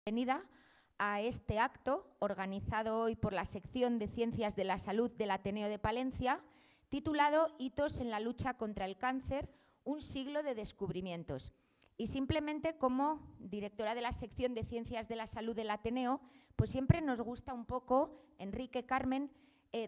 Bienvenida a este acto organizado hoy por la sección de Ciencias de la Salud del Ateneo de Palencia, titulado Hitos en la lucha contra el cáncer, un siglo de descubrimientos. Y simplemente como directora de la sección de Ciencias de la Salud del Ateneo, pues siempre nos gusta un poco, Enrique, Carmen,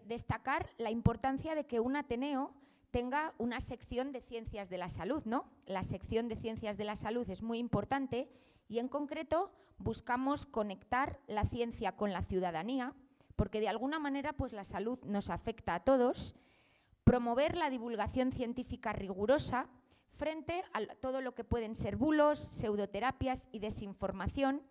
destacar la importancia de que un Ateneo tenga una sección de Ciencias de la Salud, ¿no? La sección de Ciencias de la Salud es muy importante y en concreto buscamos conectar la ciencia con la ciudadanía, porque de alguna manera pues, la salud nos afecta a todos, promover la divulgación científica rigurosa frente a todo lo que pueden ser bulos, pseudoterapias y desinformación,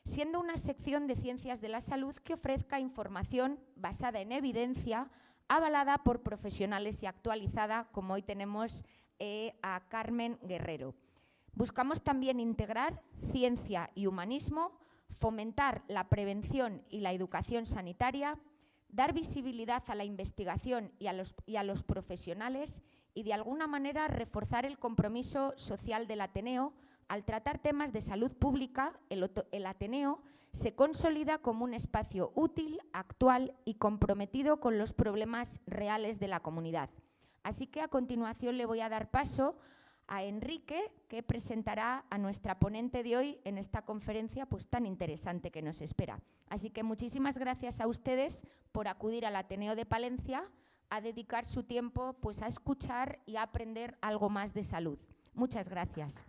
siendo una sección de Ciencias de la Salud que ofrezca información basada en evidencia, avalada por profesionales y actualizada, como hoy tenemos a Carmen Guerrero. Buscamos también integrar ciencia y humanismo, fomentar la prevención y la educación sanitaria, dar visibilidad a la investigación y a los profesionales y de alguna manera reforzar el compromiso social del Ateneo. Al tratar temas de salud pública, el Ateneo se consolida como un espacio útil, actual y comprometido con los problemas reales de la comunidad. Así que a continuación le voy a dar paso a Enrique, que presentará a nuestra ponente de hoy en esta conferencia pues, tan interesante que nos espera. Así que muchísimas gracias a ustedes por acudir al Ateneo de Palencia a dedicar su tiempo pues, a escuchar y a aprender algo más de salud. Muchas gracias.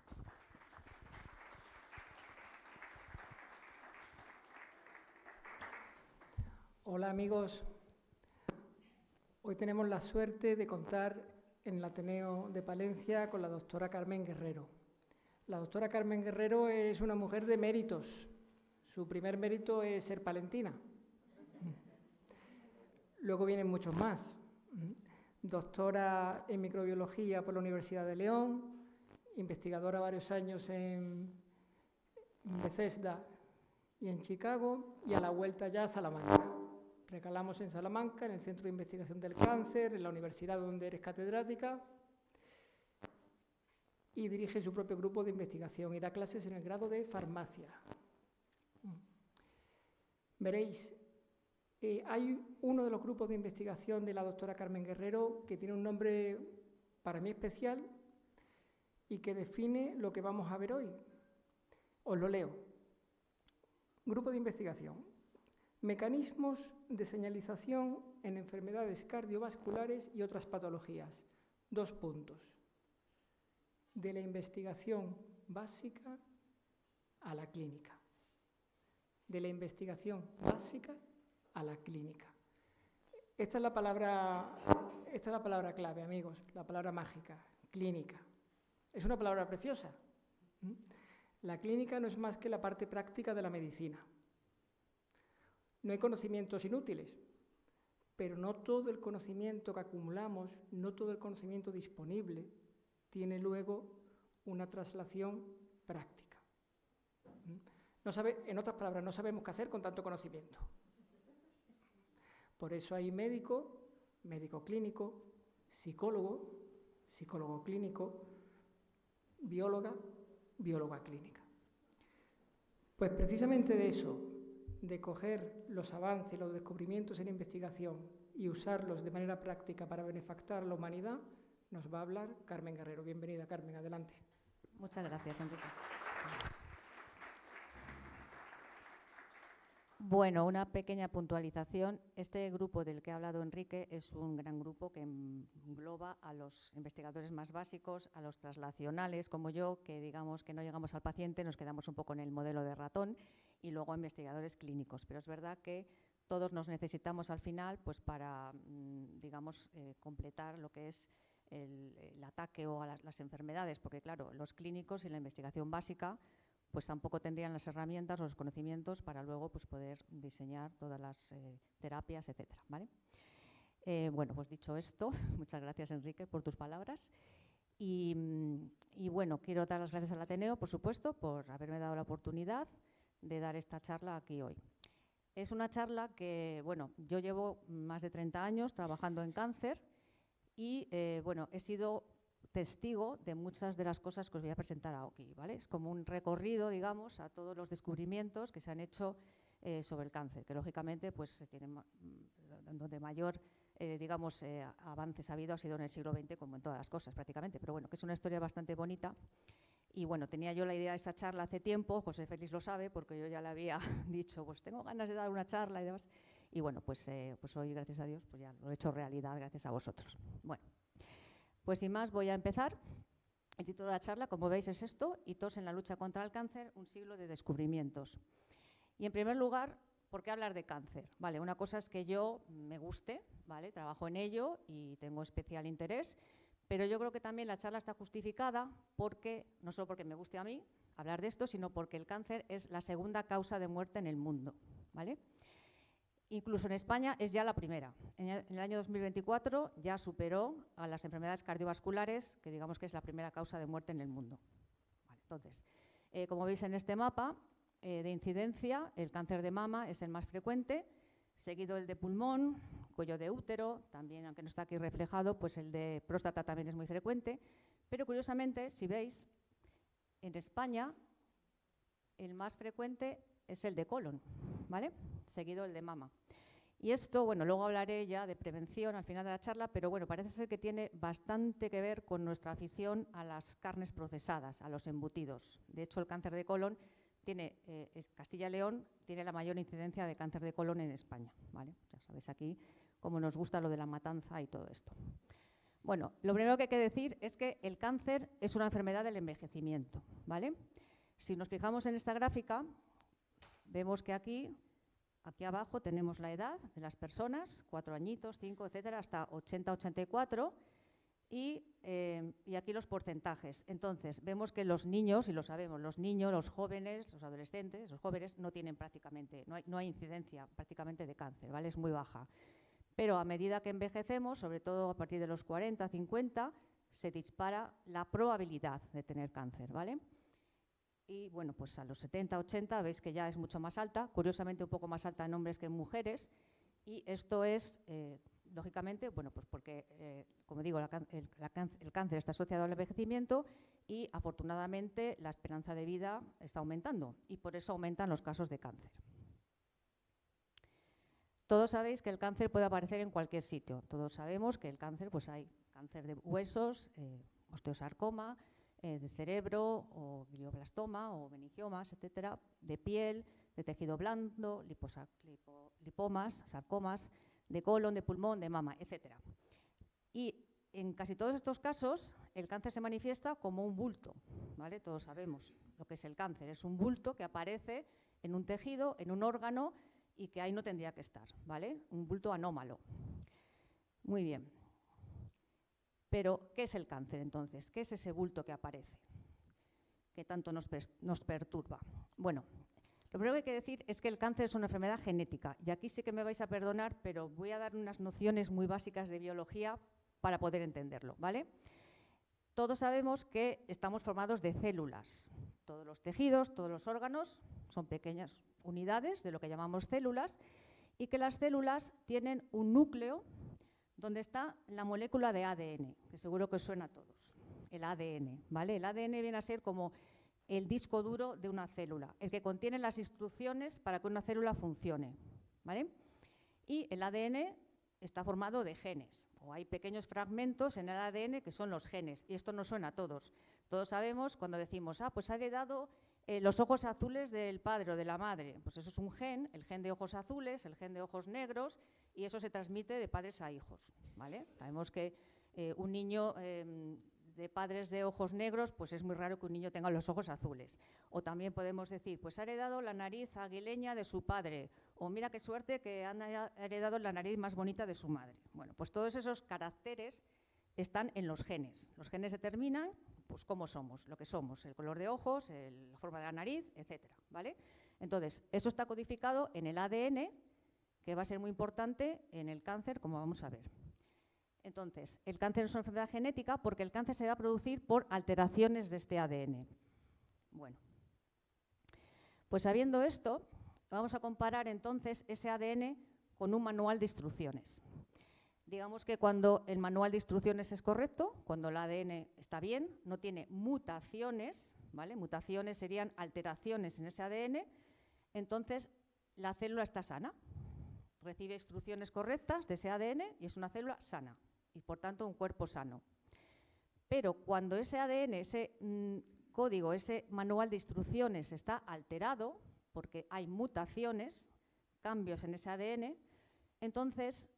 Hola amigos, hoy tenemos la suerte de contar en el Ateneo de Palencia con la doctora Carmen Guerrero. La doctora Carmen Guerrero es una mujer de méritos. Su primer mérito es ser palentina. Luego vienen muchos más. Doctora en microbiología por la Universidad de León, investigadora varios años en Bethesda y en Chicago, y a la vuelta ya a Salamanca. Recalamos en Salamanca, en el Centro de Investigación del Cáncer, en la universidad donde eres catedrática, y dirige su propio grupo de investigación y da clases en el grado de farmacia. Veréis, hay uno de los grupos de investigación de la doctora Carmen Guerrero que tiene un nombre para mí especial y que define lo que vamos a ver hoy. Os lo leo. Grupo de investigación. Mecanismos de señalización en enfermedades cardiovasculares y otras patologías. 2 puntos. De la investigación básica a la clínica. De la investigación básica a la clínica. Esta es la palabra clave, amigos, la palabra mágica, clínica. Es una palabra preciosa. La clínica no es más que la parte práctica de la medicina. No hay conocimientos inútiles, pero no todo el conocimiento que acumulamos, no todo el conocimiento disponible, tiene luego una traslación práctica. En otras palabras, no sabemos qué hacer con tanto conocimiento. Por eso hay médico, médico clínico, psicólogo, psicólogo clínico, bióloga, bióloga clínica. Pues precisamente de eso, de coger los avances y los descubrimientos en investigación y usarlos de manera práctica para benefactar a la humanidad, nos va a hablar Carmen Guerrero. Bienvenida, Carmen, adelante. Muchas gracias, Enrique. Bueno, una pequeña puntualización. Este grupo del que ha hablado Enrique es un gran grupo que engloba a los investigadores más básicos, a los translacionales como yo, que digamos que no llegamos al paciente, nos quedamos un poco en el modelo de ratón, y luego a investigadores clínicos. Pero es verdad que todos nos necesitamos al final pues, para, digamos, completar lo que es el ataque o a las enfermedades, porque claro, los clínicos y la investigación básica pues tampoco tendrían las herramientas o los conocimientos para luego pues, poder diseñar todas las terapias, etcétera, ¿vale? Bueno, pues dicho esto, muchas gracias, Enrique, por tus palabras. Y bueno, quiero dar las gracias al Ateneo, por supuesto, por haberme dado la oportunidad de dar esta charla aquí hoy. Es una charla que, bueno, yo llevo más de 30 años trabajando en cáncer y, bueno, he sido testigo de muchas de las cosas que os voy a presentar aquí, ¿vale? Es como un recorrido, digamos, a todos los descubrimientos que se han hecho sobre el cáncer, que lógicamente pues tienen donde mayor avances ha habido ha sido en el siglo XX, como en todas las cosas prácticamente, pero bueno, que es una historia bastante bonita. Y bueno, tenía yo la idea de esta charla hace tiempo, José Félix lo sabe, porque yo ya le había dicho, pues tengo ganas de dar una charla y demás. Y bueno, pues hoy, gracias a Dios, pues ya lo he hecho realidad gracias a vosotros. Bueno, pues sin más voy a empezar. El título de la charla, como veis, es esto: Hitos en la lucha contra el cáncer, un siglo de descubrimientos. Y en primer lugar, ¿por qué hablar de cáncer? Vale, una cosa es que yo me guste, ¿vale? Trabajo en ello y tengo especial interés, pero yo creo que también la charla está justificada porque, no solo porque me guste a mí hablar de esto, sino porque el cáncer es la segunda causa de muerte en el mundo, ¿vale? Incluso en España es ya la primera. En el año 2024 ya superó a las enfermedades cardiovasculares, que digamos que es la primera causa de muerte en el mundo. Vale, entonces, como veis en este mapa de incidencia, el cáncer de mama es el más frecuente, seguido el de pulmón, cuello de útero, también, aunque no está aquí reflejado, pues el de próstata también es muy frecuente. Pero curiosamente, si veis, en España el más frecuente es el de colon, ¿vale? Seguido el de mama. Y esto, bueno, luego hablaré ya de prevención al final de la charla, pero bueno, parece ser que tiene bastante que ver con nuestra afición a las carnes procesadas, a los embutidos. De hecho, el cáncer de colon tiene, Castilla y León tiene la mayor incidencia de cáncer de colon en España, ¿vale? Ya sabéis aquí cómo nos gusta lo de la matanza y todo esto. Bueno, lo primero que hay que decir es que el cáncer es una enfermedad del envejecimiento, ¿vale? Si nos fijamos en esta gráfica, vemos que aquí abajo tenemos la edad de las personas, 4 añitos, 5, etcétera, hasta 80, 84, y aquí los porcentajes. Entonces, vemos que los niños, y lo sabemos, los niños, los jóvenes, los adolescentes, los jóvenes no tienen prácticamente, no hay incidencia prácticamente de cáncer, ¿vale? Es muy baja. Pero a medida que envejecemos, sobre todo a partir de los 40, 50, se dispara la probabilidad de tener cáncer, ¿vale? Y bueno, pues a los 70, 80 veis que ya es mucho más alta, curiosamente un poco más alta en hombres que en mujeres, y esto es, lógicamente, bueno, pues porque, como digo, el cáncer está asociado al envejecimiento y afortunadamente la esperanza de vida está aumentando y por eso aumentan los casos de cáncer. Todos sabéis que el cáncer puede aparecer en cualquier sitio, todos sabemos que el cáncer, pues hay cáncer de huesos, osteosarcoma, de cerebro, o glioblastoma, o meningiomas, etcétera, de piel, de tejido blando, lipomas, sarcomas, de colon, de pulmón, de mama, etcétera. Y en casi todos estos casos, el cáncer se manifiesta como un bulto, ¿vale? Todos sabemos lo que es el cáncer, es un bulto que aparece en un tejido, en un órgano, y que ahí no tendría que estar, ¿vale? Un bulto anómalo. Muy bien. Pero, ¿qué es el cáncer entonces? ¿Qué es ese bulto que aparece? Que tanto nos perturba. Bueno, lo primero que hay que decir es que el cáncer es una enfermedad genética. Y aquí sí que me vais a perdonar, pero voy a dar unas nociones muy básicas de biología para poder entenderlo, ¿vale? Todos sabemos que estamos formados de células. Todos los tejidos, todos los órganos son pequeñas unidades de lo que llamamos células y que las células tienen un núcleo donde está la molécula de ADN, que seguro que os suena a todos, el ADN, ¿vale? El ADN viene a ser como el disco duro de una célula, el que contiene las instrucciones para que una célula funcione, ¿vale? Y el ADN está formado de genes, o hay pequeños fragmentos en el ADN que son los genes, y esto nos suena a todos. Todos sabemos cuando decimos, pues ha heredado los ojos azules del padre o de la madre, pues eso es un gen, el gen de ojos azules, el gen de ojos negros, y eso se transmite de padres a hijos, ¿vale? Sabemos que un niño de padres de ojos negros, pues es muy raro que un niño tenga los ojos azules. O también podemos decir, pues ha heredado la nariz aguileña de su padre, o mira qué suerte que han heredado la nariz más bonita de su madre. Bueno, pues todos esos caracteres están en los genes. Los genes determinan pues cómo somos, lo que somos, el color de ojos, la forma de la nariz, etcétera, ¿vale? Entonces, eso está codificado en el ADN, que va a ser muy importante en el cáncer, como vamos a ver. Entonces, el cáncer es una enfermedad genética porque el cáncer se va a producir por alteraciones de este ADN. Bueno, pues sabiendo esto, vamos a comparar entonces ese ADN con un manual de instrucciones. Digamos que cuando el manual de instrucciones es correcto, cuando el ADN está bien, no tiene mutaciones, ¿vale? Mutaciones serían alteraciones en ese ADN, entonces la célula está sana, recibe instrucciones correctas de ese ADN y es una célula sana y por tanto un cuerpo sano. Pero cuando ese ADN, ese código, ese manual de instrucciones está alterado, porque hay mutaciones, cambios en ese ADN, entonces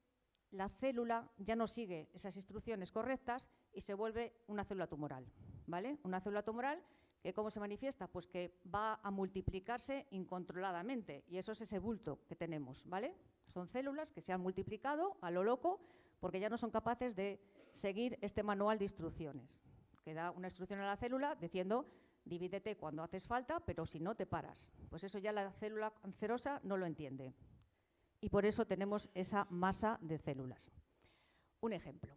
la célula ya no sigue esas instrucciones correctas y se vuelve una célula tumoral, ¿vale? Una célula tumoral que, ¿cómo se manifiesta? Pues que va a multiplicarse incontroladamente y eso es ese bulto que tenemos, ¿vale? Son células que se han multiplicado a lo loco porque ya no son capaces de seguir este manual de instrucciones, que da una instrucción a la célula diciendo divídete cuando haces falta, pero si no te paras. Pues eso ya la célula cancerosa no lo entiende. Y por eso tenemos esa masa de células. Un ejemplo.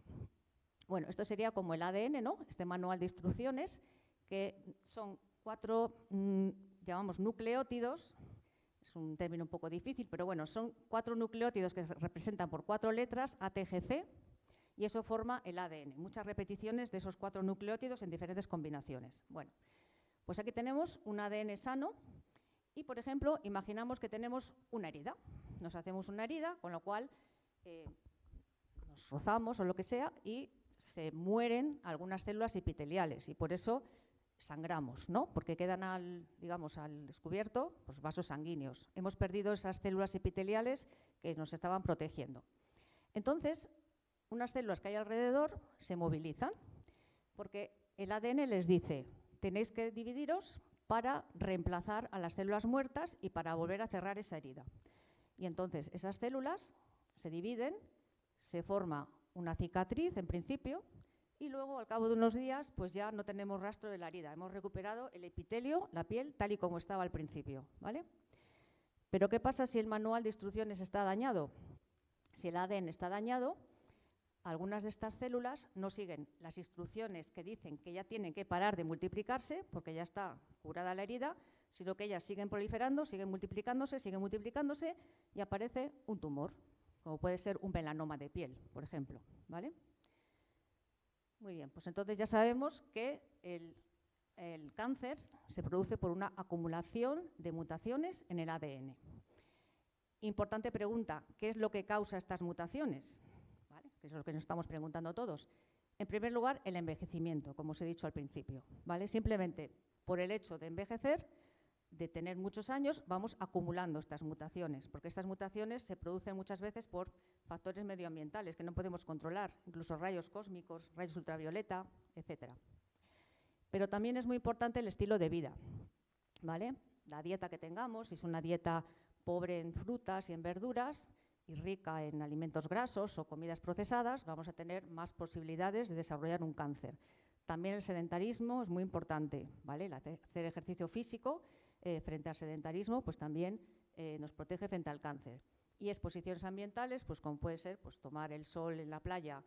Bueno, esto sería como el ADN, ¿no? Este manual de instrucciones, que son 4, llamamos nucleótidos, es un término un poco difícil, pero bueno, son 4 nucleótidos que se representan por 4 letras, ATGC, y eso forma el ADN. Muchas repeticiones de esos 4 nucleótidos en diferentes combinaciones. Bueno, pues aquí tenemos un ADN sano y, por ejemplo, imaginamos que tenemos una herida. Nos hacemos una herida, con lo cual nos rozamos o lo que sea y se mueren algunas células epiteliales y por eso sangramos, ¿no? Porque quedan al descubierto pues, vasos sanguíneos. Hemos perdido esas células epiteliales que nos estaban protegiendo. Entonces, unas células que hay alrededor se movilizan porque el ADN les dice, tenéis que dividiros para reemplazar a las células muertas y para volver a cerrar esa herida. Y entonces esas células se dividen, se forma una cicatriz en principio y luego al cabo de unos días pues ya no tenemos rastro de la herida. Hemos recuperado el epitelio, la piel, tal y como estaba al principio, ¿vale? Pero ¿qué pasa si el manual de instrucciones está dañado? Si el ADN está dañado, algunas de estas células no siguen las instrucciones que dicen que ya tienen que parar de multiplicarse porque ya está curada la herida, sino que ellas siguen proliferando, siguen multiplicándose y aparece un tumor, como puede ser un melanoma de piel, por ejemplo, ¿vale? Muy bien, pues entonces ya sabemos que el cáncer se produce por una acumulación de mutaciones en el ADN. Importante pregunta, ¿qué es lo que causa estas mutaciones? ¿Vale? Que es lo que nos estamos preguntando todos. En primer lugar, el envejecimiento, como os he dicho al principio, ¿vale? Simplemente por el hecho de envejecer, de tener muchos años, vamos acumulando estas mutaciones, porque estas mutaciones se producen muchas veces por factores medioambientales que no podemos controlar, incluso rayos cósmicos, rayos ultravioleta, etc. Pero también es muy importante el estilo de vida, ¿vale? La dieta que tengamos, si es una dieta pobre en frutas y en verduras y rica en alimentos grasos o comidas procesadas, vamos a tener más posibilidades de desarrollar un cáncer. También el sedentarismo es muy importante, ¿vale? El hacer ejercicio físico frente al sedentarismo pues también nos protege frente al cáncer. Y exposiciones ambientales, pues como puede ser pues, tomar el sol en la playa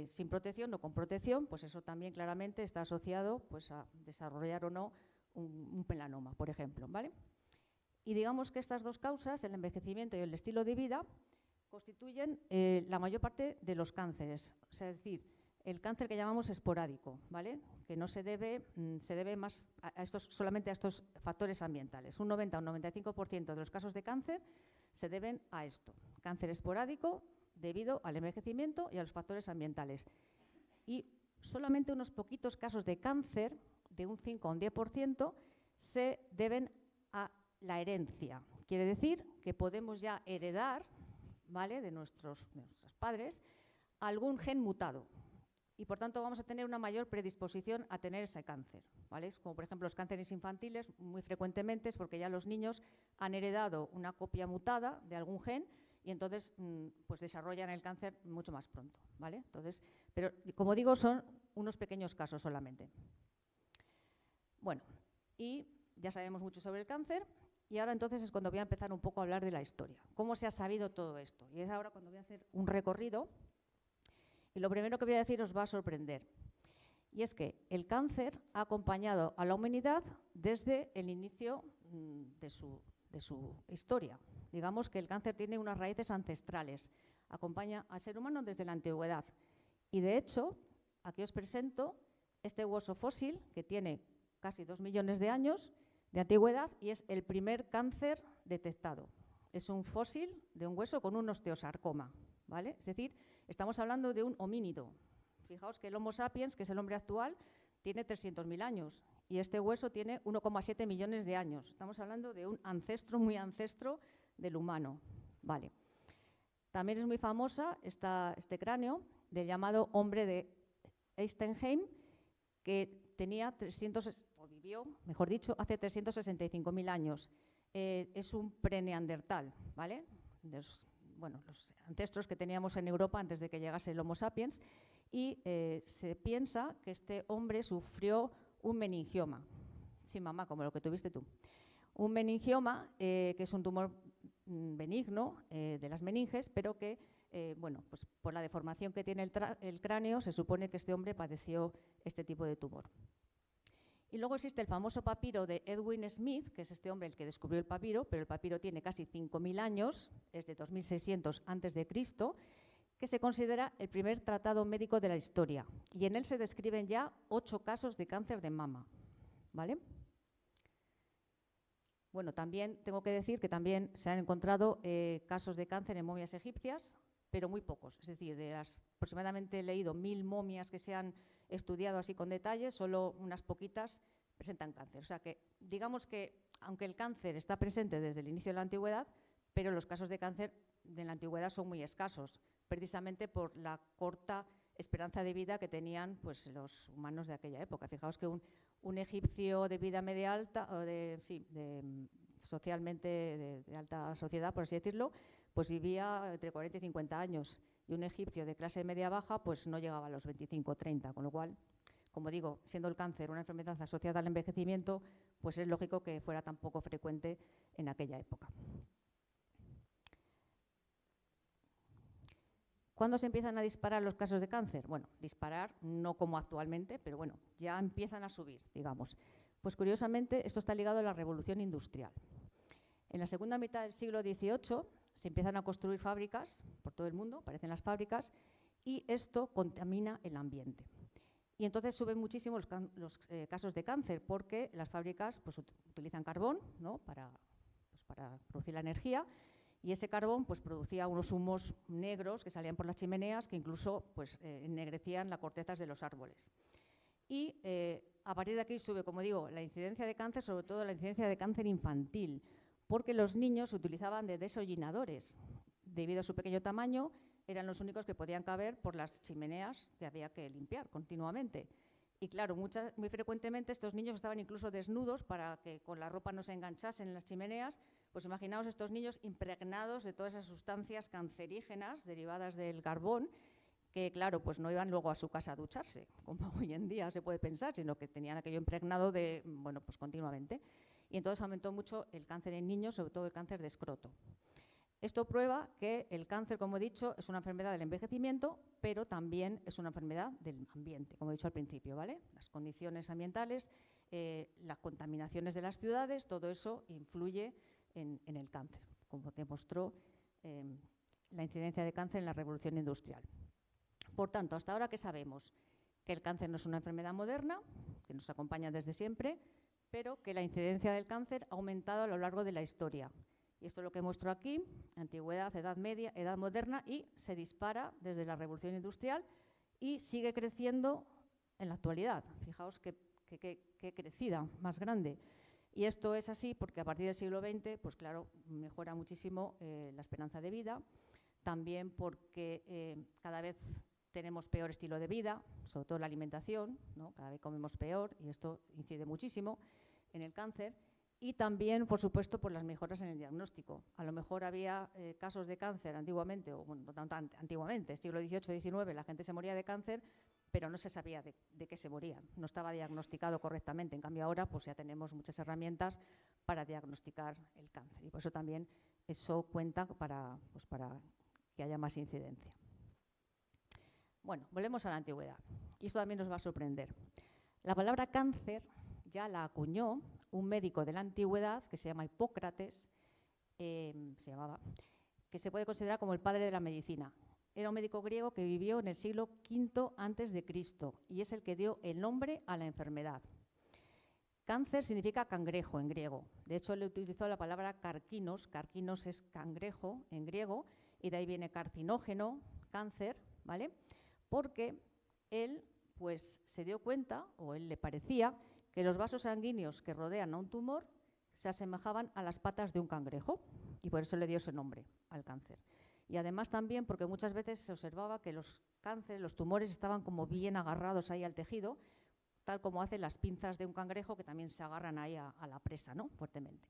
sin protección o con protección, pues eso también claramente está asociado pues, a desarrollar o no un melanoma, por ejemplo, ¿vale? Y digamos que estas dos causas, el envejecimiento y el estilo de vida, constituyen la mayor parte de los cánceres, o sea, es decir, el cáncer que llamamos esporádico, ¿vale? Que no se debe más solamente a estos factores ambientales. Un 90 o un 95% de los casos de cáncer se deben a esto, cáncer esporádico debido al envejecimiento y a los factores ambientales. Y solamente unos poquitos casos de cáncer, de un 5 o un 10%, se deben a la herencia. Quiere decir que podemos ya heredar, ¿vale?, de nuestros padres algún gen mutado. Y por tanto vamos a tener una mayor predisposición a tener ese cáncer, ¿vale? Como por ejemplo los cánceres infantiles, muy frecuentemente es porque ya los niños han heredado una copia mutada de algún gen y entonces pues desarrollan el cáncer mucho más pronto, ¿vale? Entonces, pero como digo, son unos pequeños casos solamente. Bueno, y ya sabemos mucho sobre el cáncer y ahora entonces es cuando voy a empezar un poco a hablar de la historia. ¿Cómo se ha sabido todo esto? Y es ahora cuando voy a hacer un recorrido. Y lo primero que voy a decir os va a sorprender. Y es que el cáncer ha acompañado a la humanidad desde el inicio de su historia. Digamos que el cáncer tiene unas raíces ancestrales. acompaña al ser humano desde la antigüedad. Y de hecho, aquí os presento este hueso fósil que tiene casi 2 millones de años de antigüedad y es el primer cáncer detectado. Es un fósil de un hueso con un osteosarcoma, ¿vale? Es decir, estamos hablando de un homínido. Fijaos que el Homo sapiens, que es el hombre actual, tiene 300.000 años y este hueso tiene 1,7 millones de años. Estamos hablando de un ancestro, muy ancestro del humano, ¿vale? También es muy famosa este cráneo del llamado hombre de Eisenheim, que tenía vivió, mejor dicho, hace 365.000 años. Es un preneandertal, ¿vale? Los ancestros que teníamos en Europa antes de que llegase el Homo sapiens, y se piensa que este hombre sufrió un meningioma, sí, mamá, como lo que tuviste tú. Un meningioma, que es un tumor benigno de las meninges, pero que, pues por la deformación que tiene el cráneo, se supone que este hombre padeció este tipo de tumor. Y luego existe el famoso papiro de Edwin Smith, que es este hombre el que descubrió el papiro, pero el papiro tiene casi 5.000 años, es de 2600 a.C., que se considera el primer tratado médico de la historia. Y en él se describen ya 8 casos de cáncer de mama, ¿vale? Bueno, también tengo que decir que también se han encontrado casos de cáncer en momias egipcias, pero muy pocos. Es decir, de las aproximadamente he leído 1000 momias que se han estudiado así con detalle, solo unas poquitas presentan cáncer. O sea que, digamos que, aunque el cáncer está presente desde el inicio de la antigüedad, pero los casos de cáncer de la antigüedad son muy escasos, precisamente por la corta esperanza de vida que tenían pues, los humanos de aquella época. Fijaos que un egipcio de vida media alta, o socialmente de alta sociedad, por así decirlo, pues vivía entre 40 y 50 años. Y un egipcio de clase media baja pues no llegaba a los 25 o 30, con lo cual, como digo, siendo el cáncer una enfermedad asociada al envejecimiento, pues es lógico que fuera tan poco frecuente en aquella época. ¿Cuándo se empiezan a disparar los casos de cáncer? Bueno, disparar no como actualmente, pero bueno, ya empiezan a subir, digamos. Pues curiosamente esto está ligado a la revolución industrial. En la segunda mitad del siglo XVIII se empiezan a construir fábricas por todo el mundo, aparecen las fábricas, y esto contamina el ambiente. Y entonces suben muchísimo los casos de cáncer, porque las fábricas pues, utilizan carbón, ¿no? para producir la energía, y ese carbón pues, producía unos humos negros que salían por las chimeneas que incluso pues, ennegrecían las cortezas de los árboles. Y a partir de aquí sube, como digo, la incidencia de cáncer, sobre todo la incidencia de cáncer infantil, porque los niños se utilizaban de deshollinadores. Debido a su pequeño tamaño, eran los únicos que podían caber por las chimeneas que había que limpiar continuamente. Y claro, muy frecuentemente estos niños estaban incluso desnudos para que con la ropa no se enganchasen en las chimeneas. Pues imaginaos estos niños impregnados de todas esas sustancias cancerígenas derivadas del carbón, que claro, pues no iban luego a su casa a ducharse, como hoy en día se puede pensar, sino que tenían aquello impregnado pues continuamente. Y entonces aumentó mucho el cáncer en niños, sobre todo el cáncer de escroto. Esto prueba que el cáncer, como he dicho, es una enfermedad del envejecimiento, pero también es una enfermedad del ambiente, como he dicho al principio, ¿vale? Las condiciones ambientales, las contaminaciones de las ciudades, todo eso influye en el cáncer, como demostró la incidencia de cáncer en la revolución industrial. Por tanto, hasta ahora, ¿qué sabemos? Que el cáncer no es una enfermedad moderna, que nos acompaña desde siempre, pero que la incidencia del cáncer ha aumentado a lo largo de la historia. Y esto es lo que muestro aquí, antigüedad, edad media, edad moderna, y se dispara desde la revolución industrial y sigue creciendo en la actualidad. Fijaos qué crecida más grande. Y esto es así porque a partir del siglo XX, pues claro, mejora muchísimo la esperanza de vida, también porque cada vez tenemos peor estilo de vida, sobre todo la alimentación, ¿no? Cada vez comemos peor y esto incide muchísimo en el cáncer. Y también, por supuesto, por las mejoras en el diagnóstico. A lo mejor había casos de cáncer antiguamente, o bueno, no tanto antiguamente, siglo XVIII, XIX, la gente se moría de cáncer, pero no se sabía de qué se morían, no estaba diagnosticado correctamente. En cambio ahora pues ya tenemos muchas herramientas para diagnosticar el cáncer y por eso también eso cuenta para que haya más incidencia. Bueno, volvemos a la antigüedad y esto también nos va a sorprender. La palabra cáncer ya la acuñó un médico de la antigüedad que se llama Hipócrates, que se puede considerar como el padre de la medicina. era un médico griego que vivió en el siglo V a.C. y es el que dio el nombre a la enfermedad. Cáncer significa cangrejo en griego. De hecho, él utilizó la palabra carquinos. Carquinos es cangrejo en griego y de ahí viene carcinógeno, cáncer, ¿vale? Porque él pues se dio cuenta, o él le parecía, que los vasos sanguíneos que rodean a un tumor se asemejaban a las patas de un cangrejo y por eso le dio ese nombre al cáncer. Y además también porque muchas veces se observaba que los cánceres, los tumores estaban como bien agarrados ahí al tejido, tal como hacen las pinzas de un cangrejo que también se agarran ahí a la presa, ¿no? Fuertemente.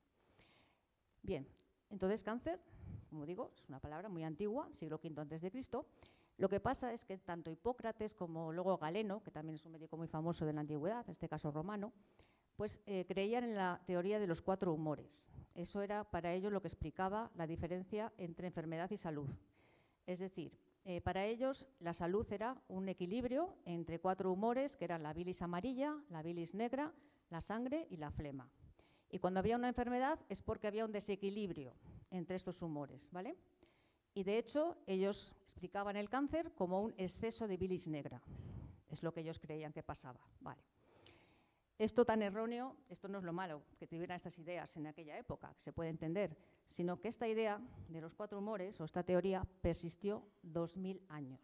Bien, entonces cáncer, como digo, es una palabra muy antigua, siglo V a.C. Lo que pasa es que tanto Hipócrates como luego Galeno, que también es un médico muy famoso de la antigüedad, en este caso romano, pues creían en la teoría de los 4 humores. Eso era para ellos lo que explicaba la diferencia entre enfermedad y salud. Es decir, para ellos la salud era un equilibrio entre 4 humores, que eran la bilis amarilla, la bilis negra, la sangre y la flema. Y cuando había una enfermedad es porque había un desequilibrio entre estos humores, ¿vale? Y de hecho ellos explicaban el cáncer como un exceso de bilis negra. Es lo que ellos creían que pasaba, ¿vale? Esto tan erróneo, esto no es lo malo, que tuvieran estas ideas en aquella época, que se puede entender, sino que esta idea de los 4 humores, o esta teoría, persistió 2000 años,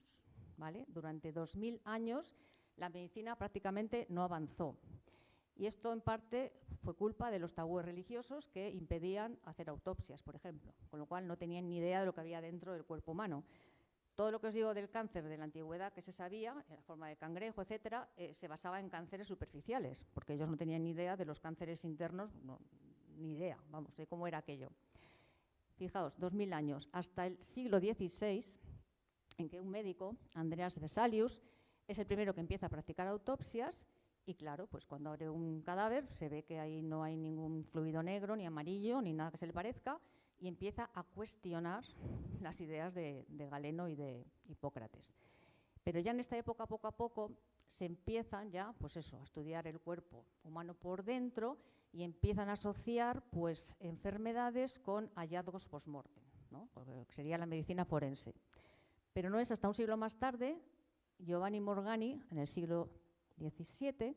¿vale? Durante 2000 años la medicina prácticamente no avanzó. Y esto en parte fue culpa de los tabúes religiosos que impedían hacer autopsias, por ejemplo, con lo cual no tenían ni idea de lo que había dentro del cuerpo humano. Todo lo que os digo del cáncer de la antigüedad que se sabía, en la forma de cangrejo, etcétera, se basaba en cánceres superficiales, porque ellos no tenían ni idea de los cánceres internos, no, ni idea, vamos, de cómo era aquello. Fijaos, 2000 años, hasta el siglo XVI, en que un médico, Andreas Vesalius, es el primero que empieza a practicar autopsias y claro, pues cuando abre un cadáver se ve que ahí no hay ningún fluido negro, ni amarillo, ni nada que se le parezca, y empieza a cuestionar las ideas de Galeno y de Hipócrates. Pero ya en esta época, poco a poco, se empiezan ya, pues eso, a estudiar el cuerpo humano por dentro y empiezan a asociar, pues, enfermedades con hallazgos post-mortem, ¿no? Que sería la medicina forense. Pero no es hasta un siglo más tarde, Giovanni Morgagni, en el siglo XVII,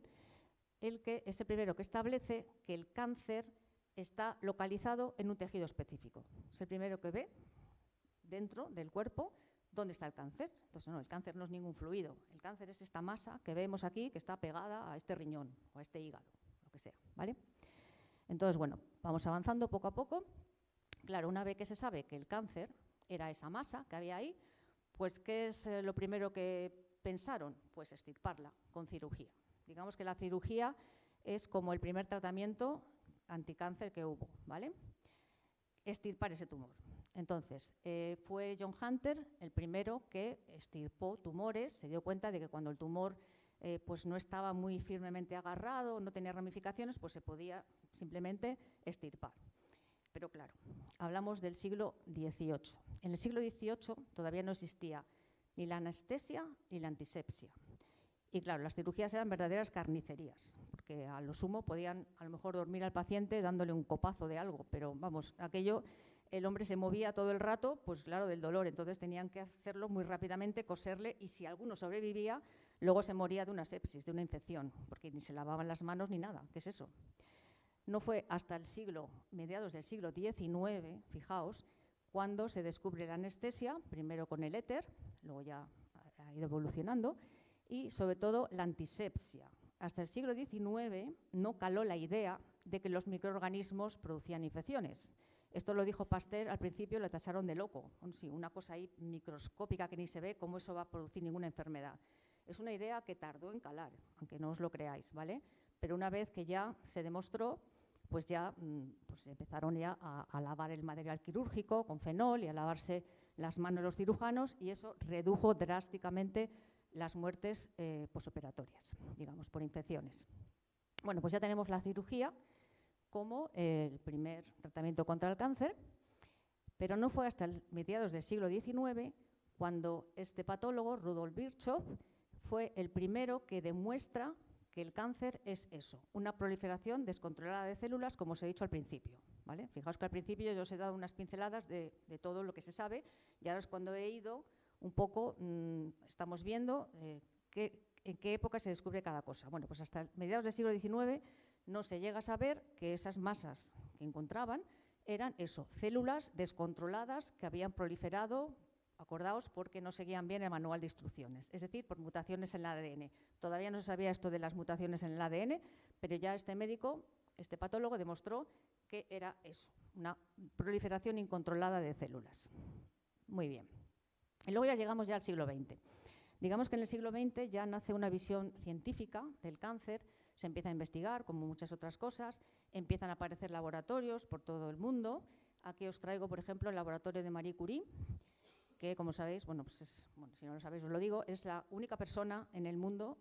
el que es el primero que establece que el cáncer está localizado en un tejido específico. Es el primero que ve dentro del cuerpo dónde está el cáncer. Entonces, no, el cáncer no es ningún fluido. El cáncer es esta masa que vemos aquí que está pegada a este riñón o a este hígado, lo que sea, ¿vale? Entonces, bueno, vamos avanzando poco a poco. Claro, una vez que se sabe que el cáncer era esa masa que había ahí, pues ¿qué es lo primero que pensaron? Pues extirparla con cirugía. Digamos que la cirugía es como el primer tratamiento anticáncer que hubo, ¿vale? Extirpar ese tumor. Entonces, fue John Hunter el primero que extirpó tumores, se dio cuenta de que cuando el tumor pues no estaba muy firmemente agarrado, no tenía ramificaciones, pues se podía simplemente extirpar. Pero claro, hablamos del siglo XVIII. En el siglo XVIII todavía no existía ni la anestesia ni la antisepsia. Y claro, las cirugías eran verdaderas carnicerías, porque a lo sumo podían a lo mejor dormir al paciente dándole un copazo de algo, pero vamos, aquello, el hombre se movía todo el rato, pues claro, del dolor, entonces tenían que hacerlo muy rápidamente, coserle, y si alguno sobrevivía, luego se moría de una sepsis, de una infección, porque ni se lavaban las manos ni nada. ¿Qué es eso? No fue hasta el mediados del siglo XIX, fijaos, cuando se descubre la anestesia, primero con el éter, luego ya ha ido evolucionando, y sobre todo la antisepsia. Hasta el siglo XIX no caló la idea de que los microorganismos producían infecciones. Esto lo dijo Pasteur al principio, le tacharon de loco. Sí, una cosa ahí microscópica que ni se ve, ¿cómo eso va a producir ninguna enfermedad? Es una idea que tardó en calar, aunque no os lo creáis, ¿vale? Pero una vez que ya se demostró, pues ya pues empezaron ya a lavar el material quirúrgico con fenol y a lavarse las manos los cirujanos, y eso redujo drásticamente las muertes posoperatorias, digamos, por infecciones. Bueno, pues ya tenemos la cirugía como el primer tratamiento contra el cáncer, pero no fue hasta mediados del siglo XIX cuando este patólogo, Rudolf Virchow, fue el primero que demuestra que el cáncer es eso, una proliferación descontrolada de células, como os he dicho al principio, ¿vale? Fijaos que al principio yo os he dado unas pinceladas de todo lo que se sabe, y ahora es cuando he ido un poco estamos viendo en qué época se descubre cada cosa. Bueno, pues hasta mediados del siglo XIX no se llega a saber que esas masas que encontraban eran eso, células descontroladas que habían proliferado, acordaos, porque no seguían bien el manual de instrucciones, es decir, por mutaciones en el ADN. Todavía no se sabía esto de las mutaciones en el ADN, pero ya este médico, este patólogo, demostró que era eso, una proliferación incontrolada de células. Muy bien. Y luego ya llegamos al siglo XX. Digamos que en el siglo XX ya nace una visión científica del cáncer, se empieza a investigar, como muchas otras cosas, empiezan a aparecer laboratorios por todo el mundo. Aquí os traigo, por ejemplo, el laboratorio de Marie Curie, que, como sabéis, bueno, pues si no lo sabéis os lo digo, es la única persona en el mundo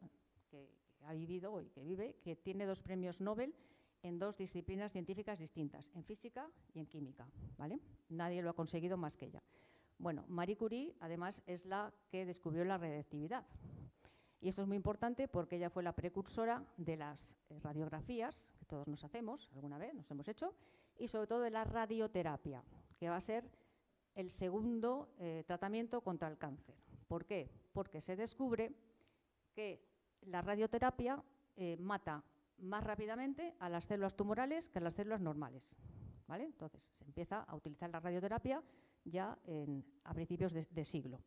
que ha vivido y que vive, que tiene 2 premios Nobel en 2 disciplinas científicas distintas, en física y en química, ¿vale? Nadie lo ha conseguido más que ella. Bueno, Marie Curie, además, es la que descubrió la radiactividad. Y eso es muy importante porque ella fue la precursora de las radiografías, que todos nos hacemos, alguna vez nos hemos hecho, y sobre todo de la radioterapia, que va a ser el segundo tratamiento contra el cáncer. ¿Por qué? Porque se descubre que la radioterapia mata más rápidamente a las células tumorales que a las células normales, ¿vale? Entonces, se empieza a utilizar la radioterapia ya a principios de siglo.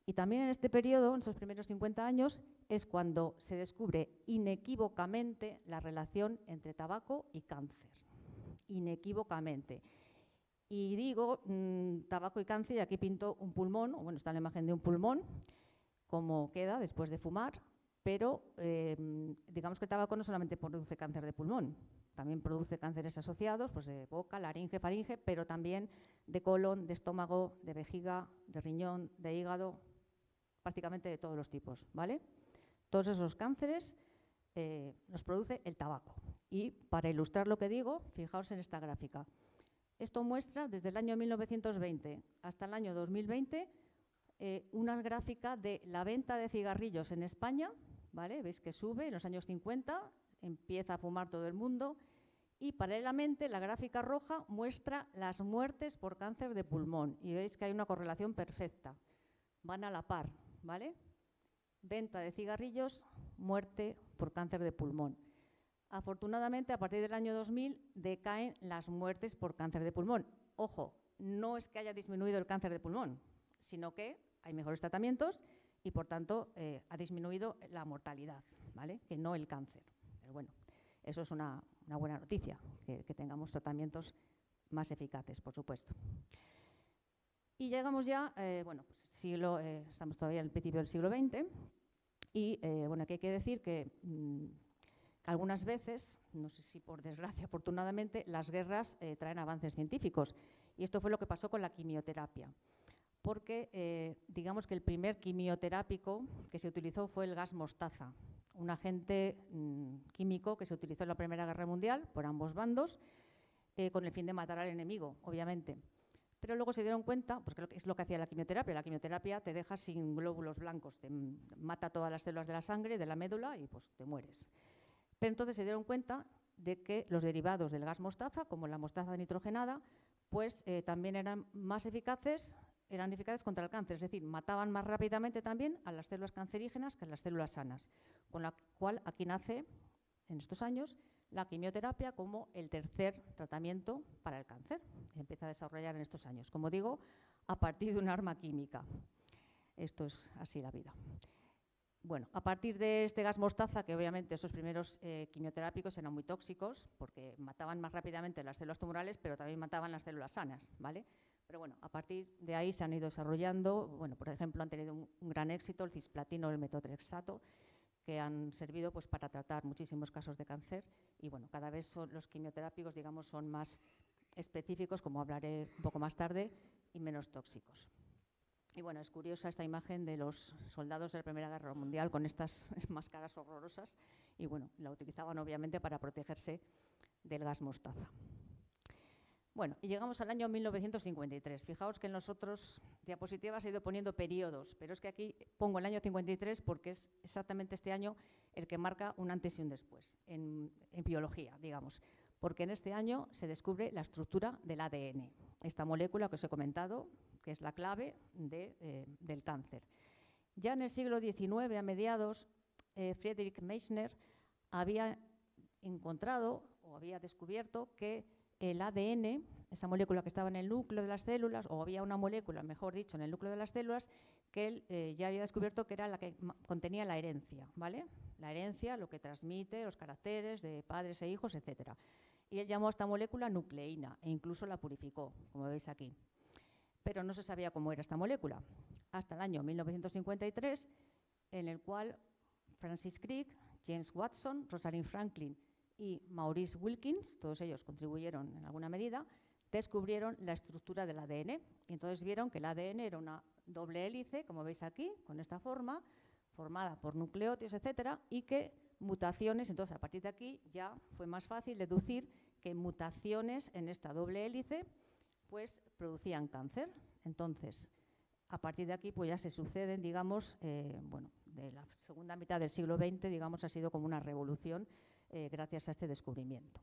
Y también en este periodo, en esos primeros 50 años, es cuando se descubre inequívocamente la relación entre tabaco y cáncer. Inequívocamente. Y digo tabaco y cáncer, y aquí pinto un pulmón, o bueno, está la imagen de un pulmón, como queda después de fumar, pero digamos que el tabaco no solamente produce cáncer de pulmón, también produce cánceres asociados, pues de boca, laringe, faringe, pero también de colon, de estómago, de vejiga, de riñón, de hígado, prácticamente de todos los tipos, ¿vale? Todos esos cánceres los produce el tabaco. Y para ilustrar lo que digo, fijaos en esta gráfica. Esto muestra desde el año 1920 hasta el año 2020 una gráfica de la venta de cigarrillos en España, ¿vale? Veis que sube en los años 50, empieza a fumar todo el mundo, y paralelamente la gráfica roja muestra las muertes por cáncer de pulmón, y veis que hay una correlación perfecta, van a la par, ¿vale? Venta de cigarrillos, muerte por cáncer de pulmón. Afortunadamente, a partir del año 2000 decaen las muertes por cáncer de pulmón. Ojo, no es que haya disminuido el cáncer de pulmón, sino que hay mejores tratamientos y, por tanto, ha disminuido la mortalidad, ¿vale? Que no el cáncer. Pero bueno, eso es una buena noticia, que tengamos tratamientos más eficaces, por supuesto. Y llegamos ya, bueno, pues estamos todavía en el principio del siglo XX, y bueno, aquí hay que decir que algunas veces, no sé si por desgracia, afortunadamente, las guerras traen avances científicos. Y esto fue lo que pasó con la quimioterapia. Porque digamos que el primer quimioterápico que se utilizó fue el gas mostaza, un agente químico que se utilizó en la Primera Guerra Mundial por ambos bandos, con el fin de matar al enemigo, obviamente. Pero luego se dieron cuenta, pues que es lo que hacía la quimioterapia. La quimioterapia te deja sin glóbulos blancos, te mata todas las células de la sangre, de la médula, y pues te mueres. Pero entonces se dieron cuenta de que los derivados del gas mostaza, como la mostaza nitrogenada, pues también eran eficaces contra el cáncer, es decir, mataban más rápidamente también a las células cancerígenas que a las células sanas. Con la cual aquí nace, en estos años, la quimioterapia como el tercer tratamiento para el cáncer. Se empieza a desarrollar en estos años, como digo, a partir de un arma química. Esto es así la vida. Bueno, a partir de este gas mostaza, que obviamente esos primeros quimioterápicos eran muy tóxicos porque mataban más rápidamente las células tumorales, pero también mataban las células sanas, ¿vale? Pero bueno, a partir de ahí se han ido desarrollando, bueno, por ejemplo, han tenido un gran éxito el cisplatino o el metotrexato, que han servido pues para tratar muchísimos casos de cáncer, y bueno, cada vez los quimioterápicos, digamos, son más específicos, como hablaré un poco más tarde, y menos tóxicos. Y bueno, es curiosa esta imagen de los soldados de la Primera Guerra Mundial con estas máscaras horrorosas, y bueno, la utilizaban obviamente para protegerse del gas mostaza. Bueno, y llegamos al año 1953. Fijaos que en las otras diapositivas he ido poniendo periodos, pero es que aquí pongo el año 53 porque es exactamente este año el que marca un antes y un después en biología, digamos, porque en este año se descubre la estructura del ADN, esta molécula que os he comentado, que es la clave del cáncer. Ya en el siglo XIX, a mediados, Friedrich Meissner había encontrado o había descubierto que el ADN, esa molécula que estaba en el núcleo de las células, o había una molécula, mejor dicho, en el núcleo de las células, que él ya había descubierto que era la que contenía la herencia, ¿vale? La herencia, lo que transmite, los caracteres de padres e hijos, etc. Y él llamó a esta molécula nucleína e incluso la purificó, como veis aquí. Pero no se sabía cómo era esta molécula, hasta el año 1953, en el cual Francis Crick, James Watson, Rosalind Franklin y Maurice Wilkins, todos ellos contribuyeron en alguna medida, descubrieron la estructura del ADN. Y entonces vieron que el ADN era una doble hélice, como veis aquí, con esta forma, formada por nucleótidos, etcétera, y que mutaciones, entonces a partir de aquí ya fue más fácil deducir que mutaciones en esta doble hélice pues producían cáncer. Entonces, a partir de aquí pues ya se suceden, digamos, bueno, de la segunda mitad del siglo XX, digamos, ha sido como una revolución gracias a este descubrimiento.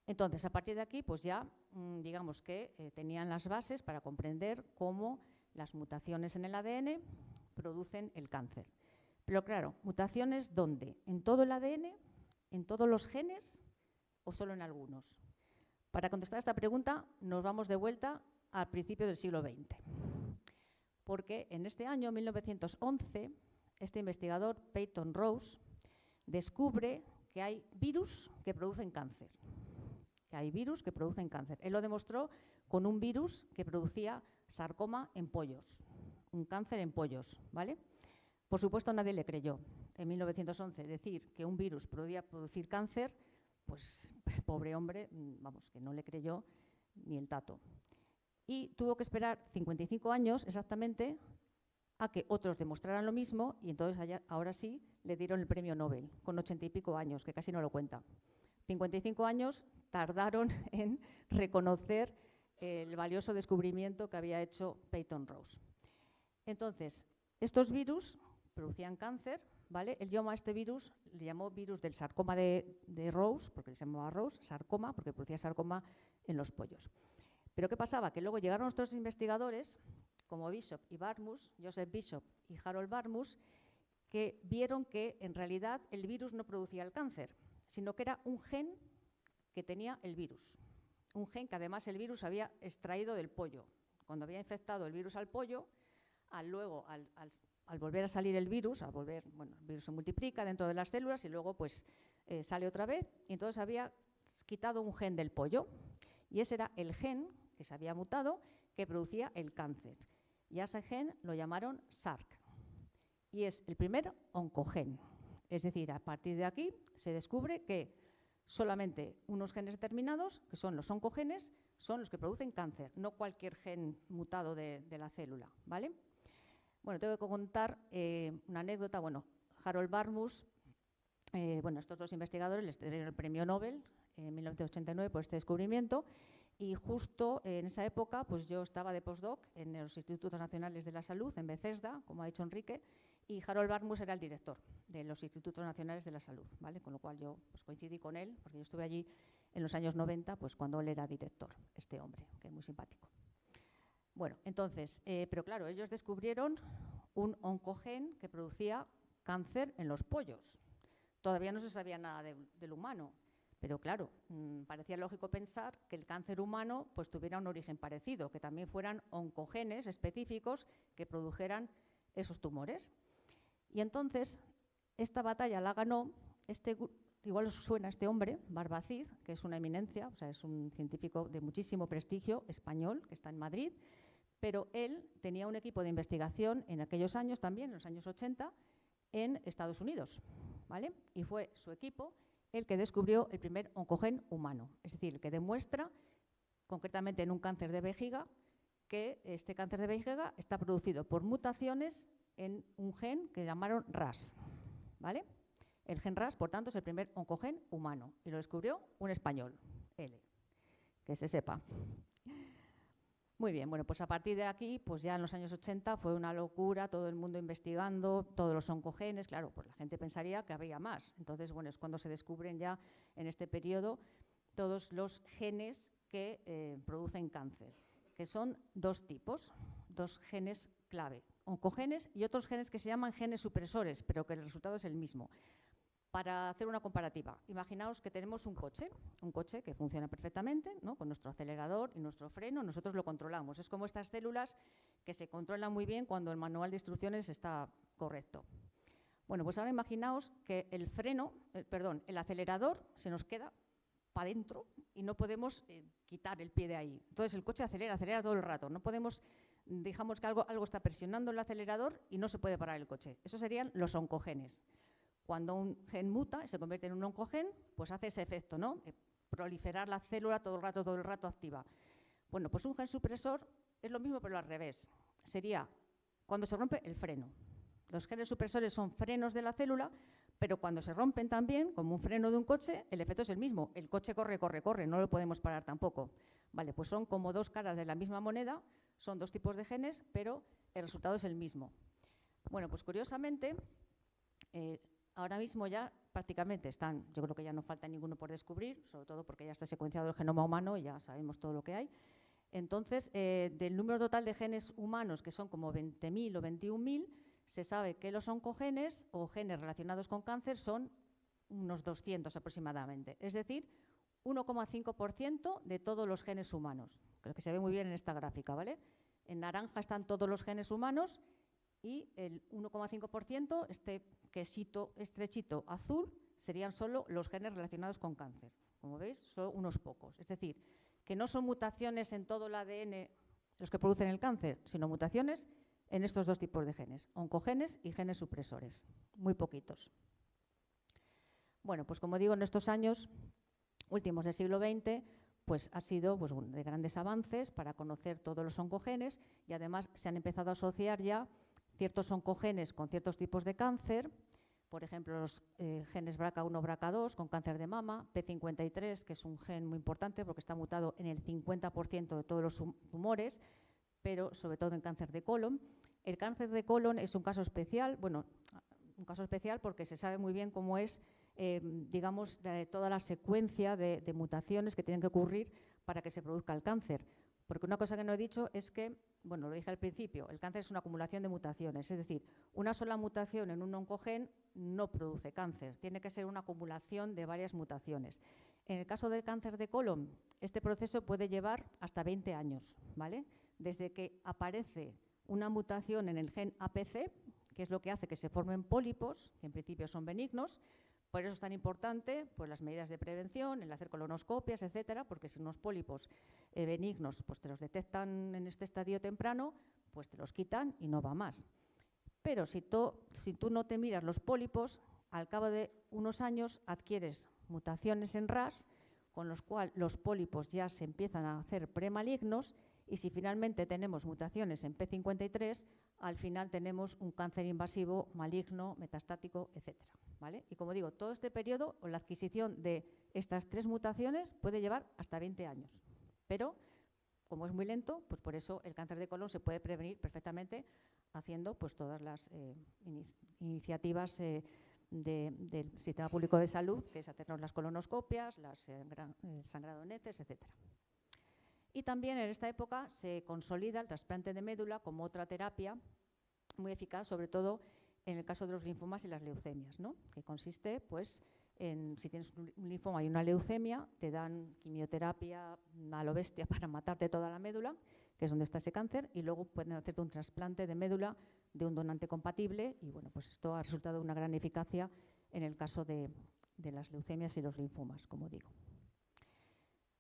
Entonces, a partir de aquí, pues ya, digamos que tenían las bases para comprender cómo las mutaciones en el ADN producen el cáncer. Pero claro, ¿mutaciones dónde? ¿En todo el ADN? ¿En todos los genes? ¿O solo en algunos? Para contestar esta pregunta, nos vamos de vuelta al principio del siglo XX. Porque en este año, 1911, este investigador, Peyton Rose, descubre que hay virus que producen cáncer. Él lo demostró con un virus que producía sarcoma en pollos, un cáncer en pollos, ¿vale? Por supuesto, nadie le creyó. En 1911 decir que un virus podía producir cáncer, pues pobre hombre, vamos, que no le creyó ni el tato. Y tuvo que esperar 55 años exactamente a que otros demostraran lo mismo, y entonces ahora sí le dieron el premio Nobel, con 80 y pico años, que casi no lo cuenta. 55 años tardaron en reconocer el valioso descubrimiento que había hecho Peyton Rose. Entonces, estos virus producían cáncer, ¿vale? Él llamó a este virus, le llamó virus del sarcoma de Rose, porque se llamaba Rose, sarcoma, porque producía sarcoma en los pollos. Pero ¿qué pasaba? Que luego llegaron otros investigadores, como Bishop y Barmus, Joseph Bishop y Harold Barmus, que vieron que en realidad el virus no producía el cáncer, sino que era un gen que tenía el virus. Un gen que además el virus había extraído del pollo. Cuando había infectado el virus al pollo, al volver a salir el virus, el virus se multiplica dentro de las células y luego pues sale otra vez, y entonces había quitado un gen del pollo, y ese era el gen que se había mutado que producía el cáncer. Y a ese gen lo llamaron SARC, y es el primer oncogen. Es decir, a partir de aquí se descubre que solamente unos genes determinados, que son los oncogenes, son los que producen cáncer, no cualquier gen mutado de la célula, ¿vale? Bueno, tengo que contar una anécdota. Bueno, Harold Barmus, estos dos investigadores les dieron el premio Nobel en 1989 por este descubrimiento, y justo en esa época pues yo estaba de postdoc en los Institutos Nacionales de la Salud, en Bethesda, como ha dicho Enrique, y Harold Barmus era el director de los Institutos Nacionales de la Salud, ¿vale? Con lo cual yo pues, coincidí con él, porque yo estuve allí en los años 90, pues cuando él era director, este hombre, que es muy simpático. Bueno, entonces, pero claro, ellos descubrieron un oncogen que producía cáncer en los pollos. Todavía no se sabía nada del humano, pero claro, parecía lógico pensar que el cáncer humano pues tuviera un origen parecido, que también fueran oncogenes específicos que produjeran esos tumores. Y entonces, esta batalla la ganó, igual os suena este hombre, Barbacid, que es una eminencia, o sea, es un científico de muchísimo prestigio español, que está en Madrid, pero él tenía un equipo de investigación en aquellos años también, en los años 80, en Estados Unidos, ¿vale? Y fue su equipo el que descubrió el primer oncogen humano, es decir, el que demuestra, concretamente en un cáncer de vejiga, que este cáncer de vejiga está producido por mutaciones en un gen que llamaron RAS, ¿vale? El gen RAS, por tanto, es el primer oncogen humano, y lo descubrió un español, él, que se sepa. Muy bien, bueno, pues a partir de aquí, pues ya en los años 80 fue una locura, todo el mundo investigando todos los oncogenes, claro, pues la gente pensaría que habría más. Entonces, bueno, es cuando se descubren ya en este periodo todos los genes que producen cáncer. que son dos tipos, dos genes clave, oncogenes y otros genes que se llaman genes supresores, pero que el resultado es el mismo. Para hacer una comparativa, imaginaos que tenemos un coche que funciona perfectamente, ¿no? Con nuestro acelerador y nuestro freno, nosotros lo controlamos. Es como estas células que se controlan muy bien cuando el manual de instrucciones está correcto. Bueno, pues ahora imaginaos que el acelerador se nos queda para adentro y no podemos quitar el pie de ahí. Entonces el coche acelera todo el rato. No podemos, digamos que algo está presionando el acelerador y no se puede parar el coche. Esos serían los oncogenes. Cuando un gen muta y se convierte en un oncogen, pues hace ese efecto, ¿no? De proliferar la célula todo el rato activa. Bueno, pues un gen supresor es lo mismo, pero al revés. Sería cuando se rompe el freno. Los genes supresores son frenos de la célula, pero cuando se rompen también, como un freno de un coche, el efecto es el mismo. El coche corre, no lo podemos parar tampoco. Vale, pues son como dos caras de la misma moneda, son dos tipos de genes, pero el resultado es el mismo. Bueno, pues curiosamente, ahora mismo ya prácticamente están, yo creo que ya no falta ninguno por descubrir, sobre todo porque ya está secuenciado el genoma humano y ya sabemos todo lo que hay. Entonces, del número total de genes humanos, que son como 20.000 o 21.000, se sabe que los oncogenes o genes relacionados con cáncer son unos 200 aproximadamente, es decir, 1,5% de todos los genes humanos. Creo que se ve muy bien en esta gráfica, ¿vale? En naranja están todos los genes humanos y el 1,5%, este quesito estrechito azul, serían solo los genes relacionados con cáncer. Como veis, son unos pocos. Es decir, que no son mutaciones en todo el ADN los que producen el cáncer, sino mutaciones en estos dos tipos de genes, oncogenes y genes supresores, muy poquitos. Bueno, pues como digo, en estos años últimos del siglo XX, pues ha sido de grandes avances para conocer todos los oncogenes y además se han empezado a asociar ya ciertos oncogenes con ciertos tipos de cáncer, por ejemplo, los genes BRCA1, BRCA2 con cáncer de mama, P53, que es un gen muy importante porque está mutado en el 50% de todos los tumores, pero sobre todo en cáncer de colon. El cáncer de colon es un caso especial, un caso especial porque se sabe muy bien cómo es, digamos, toda la secuencia de mutaciones que tienen que ocurrir para que se produzca el cáncer. Porque una cosa que no he dicho es que, lo dije al principio, el cáncer es una acumulación de mutaciones, es decir, una sola mutación en un oncogen no produce cáncer, tiene que ser una acumulación de varias mutaciones. En el caso del cáncer de colon, este proceso puede llevar hasta 20 años, ¿vale? Desde que aparece una mutación en el gen APC, que es lo que hace que se formen pólipos, que en principio son benignos. Por eso es tan importante pues, las medidas de prevención, el hacer colonoscopias, etcétera, porque si unos pólipos benignos pues, te los detectan en este estadio temprano, pues te los quitan y no va más. Pero si tú no te miras los pólipos, al cabo de unos años adquieres mutaciones en RAS, con los cuales los pólipos ya se empiezan a hacer premalignos. Y si finalmente tenemos mutaciones en P53, al final tenemos un cáncer invasivo, maligno, metastático, etcétera, ¿vale? Y como digo, todo este periodo o la adquisición de estas 3 mutaciones puede llevar hasta 20 años. Pero, como es muy lento, pues por eso el cáncer de colon se puede prevenir perfectamente haciendo pues, todas las iniciativas del Sistema Público de Salud, que es hacernos las colonoscopias, el sangrado en heces, etcétera. Y también en esta época se consolida el trasplante de médula como otra terapia muy eficaz, sobre todo en el caso de los linfomas y las leucemias, ¿no? Que consiste, pues, en si tienes un linfoma y una leucemia, te dan quimioterapia a lo bestia para matarte toda la médula, que es donde está ese cáncer, y luego pueden hacerte un trasplante de médula de un donante compatible, y bueno, pues esto ha resultado una gran eficacia en el caso de las leucemias y los linfomas, como digo.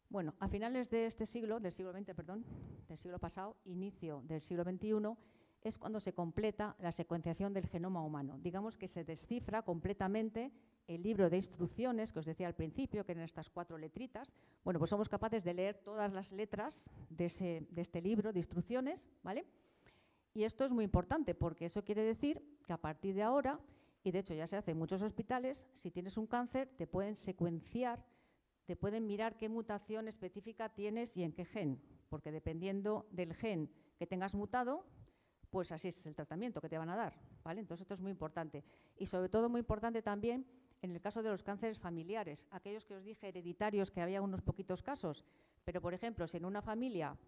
Bueno, a finales de este siglo, del siglo pasado, inicio del siglo XXI, es cuando se completa la secuenciación del genoma humano. Digamos que se descifra completamente el libro de instrucciones que os decía al principio, que eran estas 4 letritas. Bueno, pues somos capaces de leer todas las letras de este libro de instrucciones, ¿vale? Y esto es muy importante porque eso quiere decir que a partir de ahora, y de hecho ya se hace en muchos hospitales, si tienes un cáncer te pueden secuenciar, te pueden mirar qué mutación específica tienes y en qué gen, porque dependiendo del gen que tengas mutado, pues así es el tratamiento que te van a dar, ¿vale? Entonces esto es muy importante. Y sobre todo muy importante también en el caso de los cánceres familiares, aquellos que os dije hereditarios, que había unos poquitos casos, pero por ejemplo, si en una familia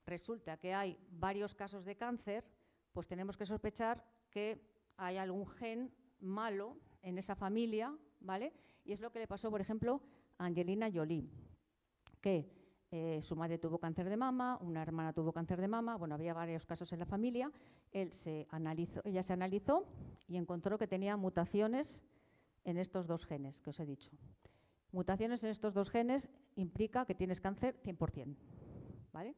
resulta que hay varios casos de cáncer, pues tenemos que sospechar que hay algún gen malo en esa familia, ¿vale? Y es lo que le pasó, por ejemplo, a Angelina Jolie, que su madre tuvo cáncer de mama, una hermana tuvo cáncer de mama, bueno, había varios casos en la familia. Ella se analizó y encontró que tenía mutaciones en estos 2 genes que os he dicho. Mutaciones en estos 2 genes implica que tienes cáncer 100%, ¿vale?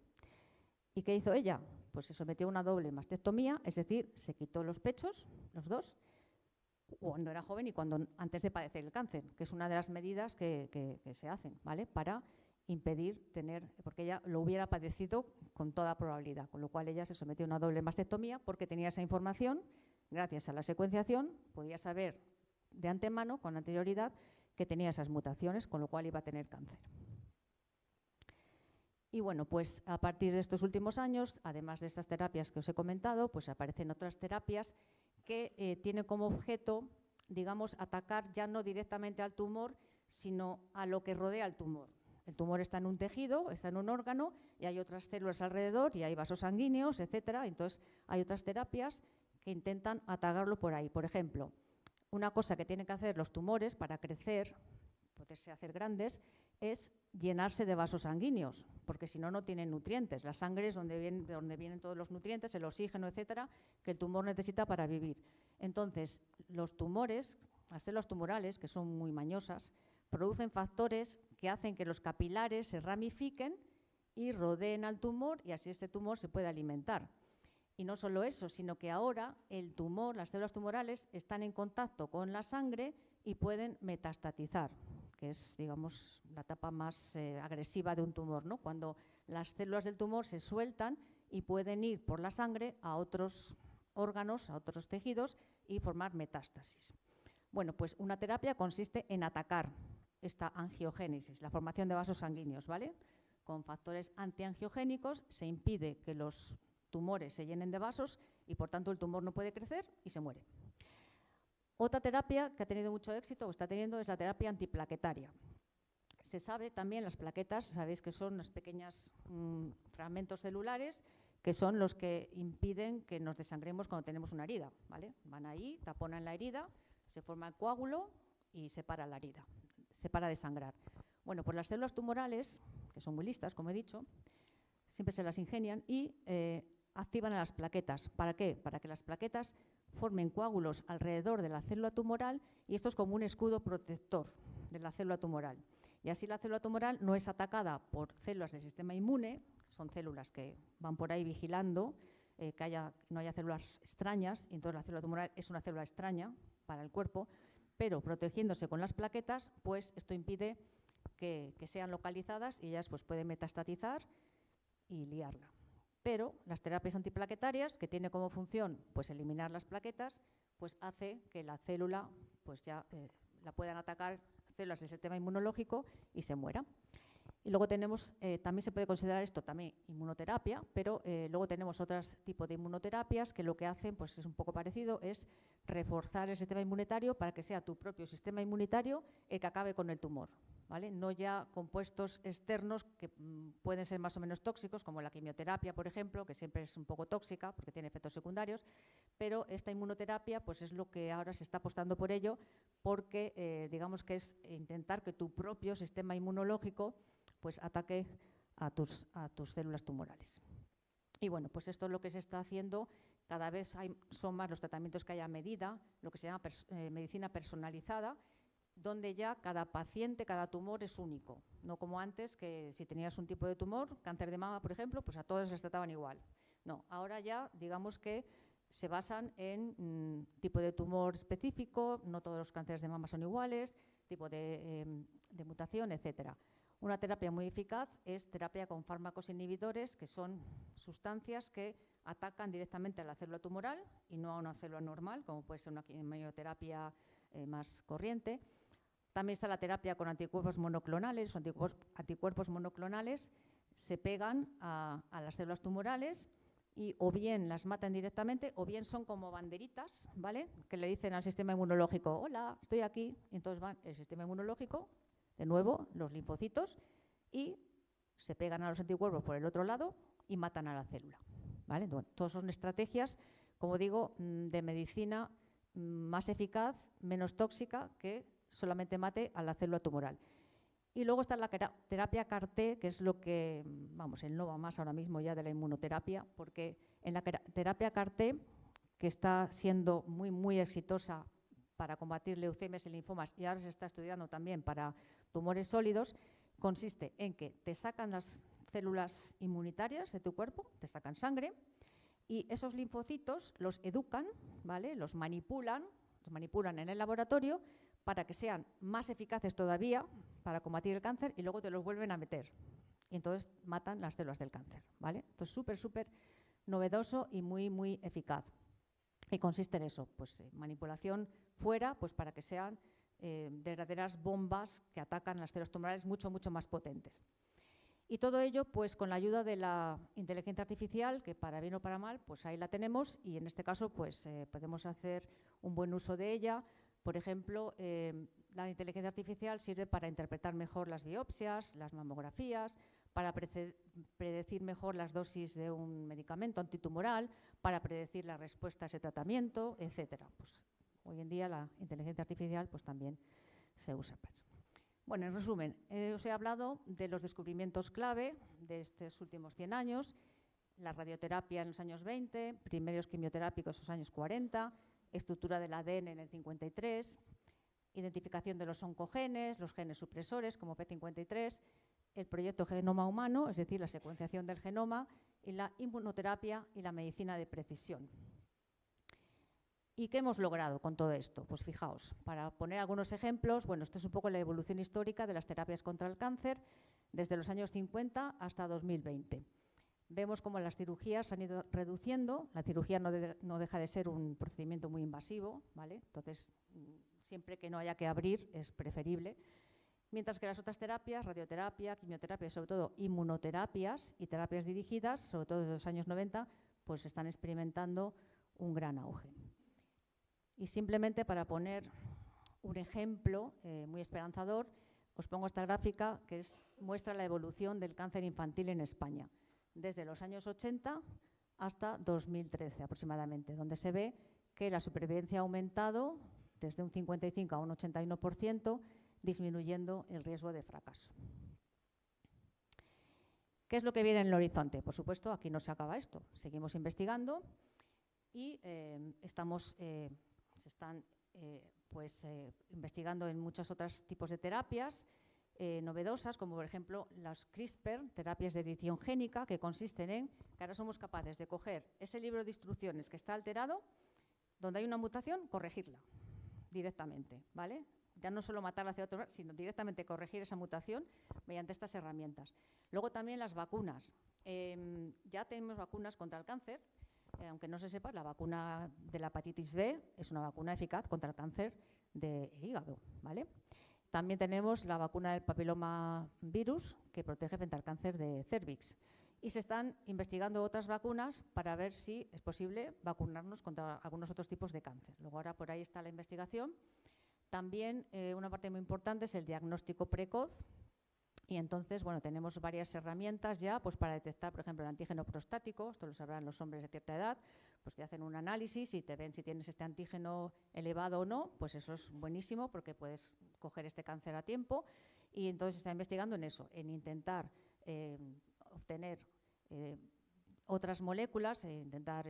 ¿Y qué hizo ella? Pues se sometió a una doble mastectomía, es decir, se quitó los pechos, los 2, cuando era joven y antes de padecer el cáncer, que es una de las medidas que se hacen, ¿vale? Para impedir tener, porque ella lo hubiera padecido con toda probabilidad, con lo cual ella se sometió a una doble mastectomía porque tenía esa información, gracias a la secuenciación, podía saber de antemano, con anterioridad, que tenía esas mutaciones, con lo cual iba a tener cáncer. Y bueno, pues a partir de estos últimos años, además de esas terapias que os he comentado, pues aparecen otras terapias que tienen como objeto, digamos, atacar ya no directamente al tumor, sino a lo que rodea al tumor. El tumor está en un tejido, está en un órgano y hay otras células alrededor y hay vasos sanguíneos, etcétera. Entonces, hay otras terapias que intentan atacarlo por ahí. Por ejemplo, una cosa que tienen que hacer los tumores para crecer, poderse hacer grandes, es llenarse de vasos sanguíneos, porque si no, no tienen nutrientes. La sangre es de donde vienen todos los nutrientes, el oxígeno, etcétera, que el tumor necesita para vivir. Entonces, los tumores, las células tumorales, que son muy mañosas, producen factores que hacen que los capilares se ramifiquen y rodeen al tumor y así este tumor se puede alimentar. Y no solo eso, sino que ahora el tumor, las células tumorales, están en contacto con la sangre y pueden metastatizar, que es, digamos, la etapa más agresiva de un tumor, ¿no? Cuando las células del tumor se sueltan y pueden ir por la sangre a otros órganos, a otros tejidos y formar metástasis. Bueno, pues una terapia consiste en atacar esta angiogénesis, la formación de vasos sanguíneos, ¿vale? Con factores antiangiogénicos se impide que los tumores se llenen de vasos y por tanto el tumor no puede crecer y se muere. Otra terapia que ha tenido mucho éxito o está teniendo es la terapia antiplaquetaria. Se sabe también, las plaquetas, sabéis que son unos pequeños fragmentos celulares que son los que impiden que nos desangremos cuando tenemos una herida, ¿vale? Van ahí, taponan la herida, se forma el coágulo y se para la herida, se para de sangrar. Bueno, pues las células tumorales, que son muy listas, como he dicho, siempre se las ingenian y activan a las plaquetas. ¿Para qué? Para que las plaquetas formen coágulos alrededor de la célula tumoral y esto es como un escudo protector de la célula tumoral. Y así la célula tumoral no es atacada por células del sistema inmune, son células que van por ahí vigilando que no haya células extrañas, y entonces la célula tumoral es una célula extraña para el cuerpo, pero protegiéndose con las plaquetas, pues esto impide que sean localizadas y ellas pues pueden metastatizar y liarla. Pero las terapias antiplaquetarias, que tiene como función pues eliminar las plaquetas, pues hace que la célula pues ya la puedan atacar células del sistema inmunológico y se muera. Y luego tenemos, también se puede considerar esto también inmunoterapia, pero luego tenemos otros tipos de inmunoterapias que lo que hacen pues es un poco parecido, es reforzar el sistema inmunitario para que sea tu propio sistema inmunitario el que acabe con el tumor, ¿vale? No ya compuestos externos que pueden ser más o menos tóxicos, como la quimioterapia, por ejemplo, que siempre es un poco tóxica porque tiene efectos secundarios, pero esta inmunoterapia pues es lo que ahora se está apostando por ello, porque digamos que es intentar que tu propio sistema inmunológico pues ataque a tus células tumorales. Y bueno, pues esto es lo que se está haciendo. Cada vez son más los tratamientos que hay a medida, lo que se llama medicina personalizada, donde ya cada paciente, cada tumor es único. No como antes, que si tenías un tipo de tumor, cáncer de mama, por ejemplo, pues a todos les trataban igual. No, ahora ya digamos que se basan en tipo de tumor específico, no todos los cánceres de mama son iguales, tipo de mutación, etcétera. Una terapia muy eficaz es terapia con fármacos inhibidores, que son sustancias que atacan directamente a la célula tumoral y no a una célula normal, como puede ser una quimioterapia más corriente. También está la terapia con anticuerpos monoclonales. Anticuerpos monoclonales se pegan a las células tumorales y o bien las matan directamente o bien son como banderitas, ¿vale? Que le dicen al sistema inmunológico, hola, estoy aquí. Y entonces van el sistema inmunológico, de nuevo, los linfocitos, y se pegan a los anticuerpos por el otro lado y matan a la célula, ¿vale? Bueno, todas son estrategias, como digo, de medicina más eficaz, menos tóxica, que solamente mate a la célula tumoral. Y luego está la terapia CAR-T, que es lo que, vamos, el no va más ahora mismo ya de la inmunoterapia, porque en la terapia CAR-T, que está siendo muy, muy exitosa para combatir leucemias y linfomas, y ahora se está estudiando también para tumores sólidos, consiste en que te sacan las células inmunitarias de tu cuerpo, te sacan sangre, y esos linfocitos los educan, ¿vale? Los manipulan en el laboratorio para que sean más eficaces todavía para combatir el cáncer y luego te los vuelven a meter. Y entonces matan las células del cáncer, ¿vale? Entonces, súper novedoso y muy, muy eficaz. Y consiste en eso, pues manipulación fuera, pues para que sean verdaderas bombas que atacan las células tumorales mucho más potentes. Y todo ello, pues con la ayuda de la inteligencia artificial, que para bien o para mal, pues ahí la tenemos y en este caso, pues podemos hacer un buen uso de ella. Por ejemplo, la inteligencia artificial sirve para interpretar mejor las biopsias, las mamografías, para predecir mejor las dosis de un medicamento antitumoral, para predecir la respuesta a ese tratamiento, etcétera. Pues hoy en día la inteligencia artificial pues también se usa para eso. Bueno, en resumen, os he hablado de los descubrimientos clave de estos últimos 100 años, la radioterapia en los años 20, primeros quimioterápicos en los años 40, estructura del ADN en el 53, identificación de los oncogenes, los genes supresores como P53, el proyecto Genoma Humano, es decir, la secuenciación del genoma, y la inmunoterapia y la medicina de precisión. ¿Y qué hemos logrado con todo esto? Pues fijaos, para poner algunos ejemplos, bueno, esto es un poco la evolución histórica de las terapias contra el cáncer desde los años 50 hasta 2020. Vemos cómo las cirugías se han ido reduciendo. La cirugía no deja de ser un procedimiento muy invasivo, ¿vale? Entonces, siempre que no haya que abrir es preferible. Mientras que las otras terapias, radioterapia, quimioterapia, sobre todo inmunoterapias y terapias dirigidas, sobre todo desde los años 90, pues están experimentando un gran auge. Y simplemente para poner un ejemplo muy esperanzador, os pongo esta gráfica que muestra la evolución del cáncer infantil en España, desde los años 80 hasta 2013 aproximadamente, donde se ve que la supervivencia ha aumentado desde un 55 a un 81%, disminuyendo el riesgo de fracaso. ¿Qué es lo que viene en el horizonte? Por supuesto, aquí no se acaba esto. Seguimos investigando y se están investigando en muchos otros tipos de terapias novedosas, como por ejemplo las CRISPR, terapias de edición génica, que consisten en que ahora somos capaces de coger ese libro de instrucciones que está alterado, donde hay una mutación, corregirla directamente, ¿vale? Ya no solo matar la célula tumoral, sino directamente corregir esa mutación mediante estas herramientas. Luego también las vacunas. Ya tenemos vacunas contra el cáncer, aunque no se sepa, la vacuna de la hepatitis B es una vacuna eficaz contra el cáncer de hígado, ¿vale? También tenemos la vacuna del papiloma virus, que protege frente al cáncer de cérvix. Y se están investigando otras vacunas para ver si es posible vacunarnos contra algunos otros tipos de cáncer. Luego ahora por ahí está la investigación. También una parte muy importante es el diagnóstico precoz. Y entonces, bueno, tenemos varias herramientas ya pues para detectar, por ejemplo, el antígeno prostático, esto lo sabrán los hombres de cierta edad, pues te hacen un análisis y te ven si tienes este antígeno elevado o no, pues eso es buenísimo porque puedes coger este cáncer a tiempo. Y entonces se está investigando en eso, en intentar obtener otras moléculas, intentar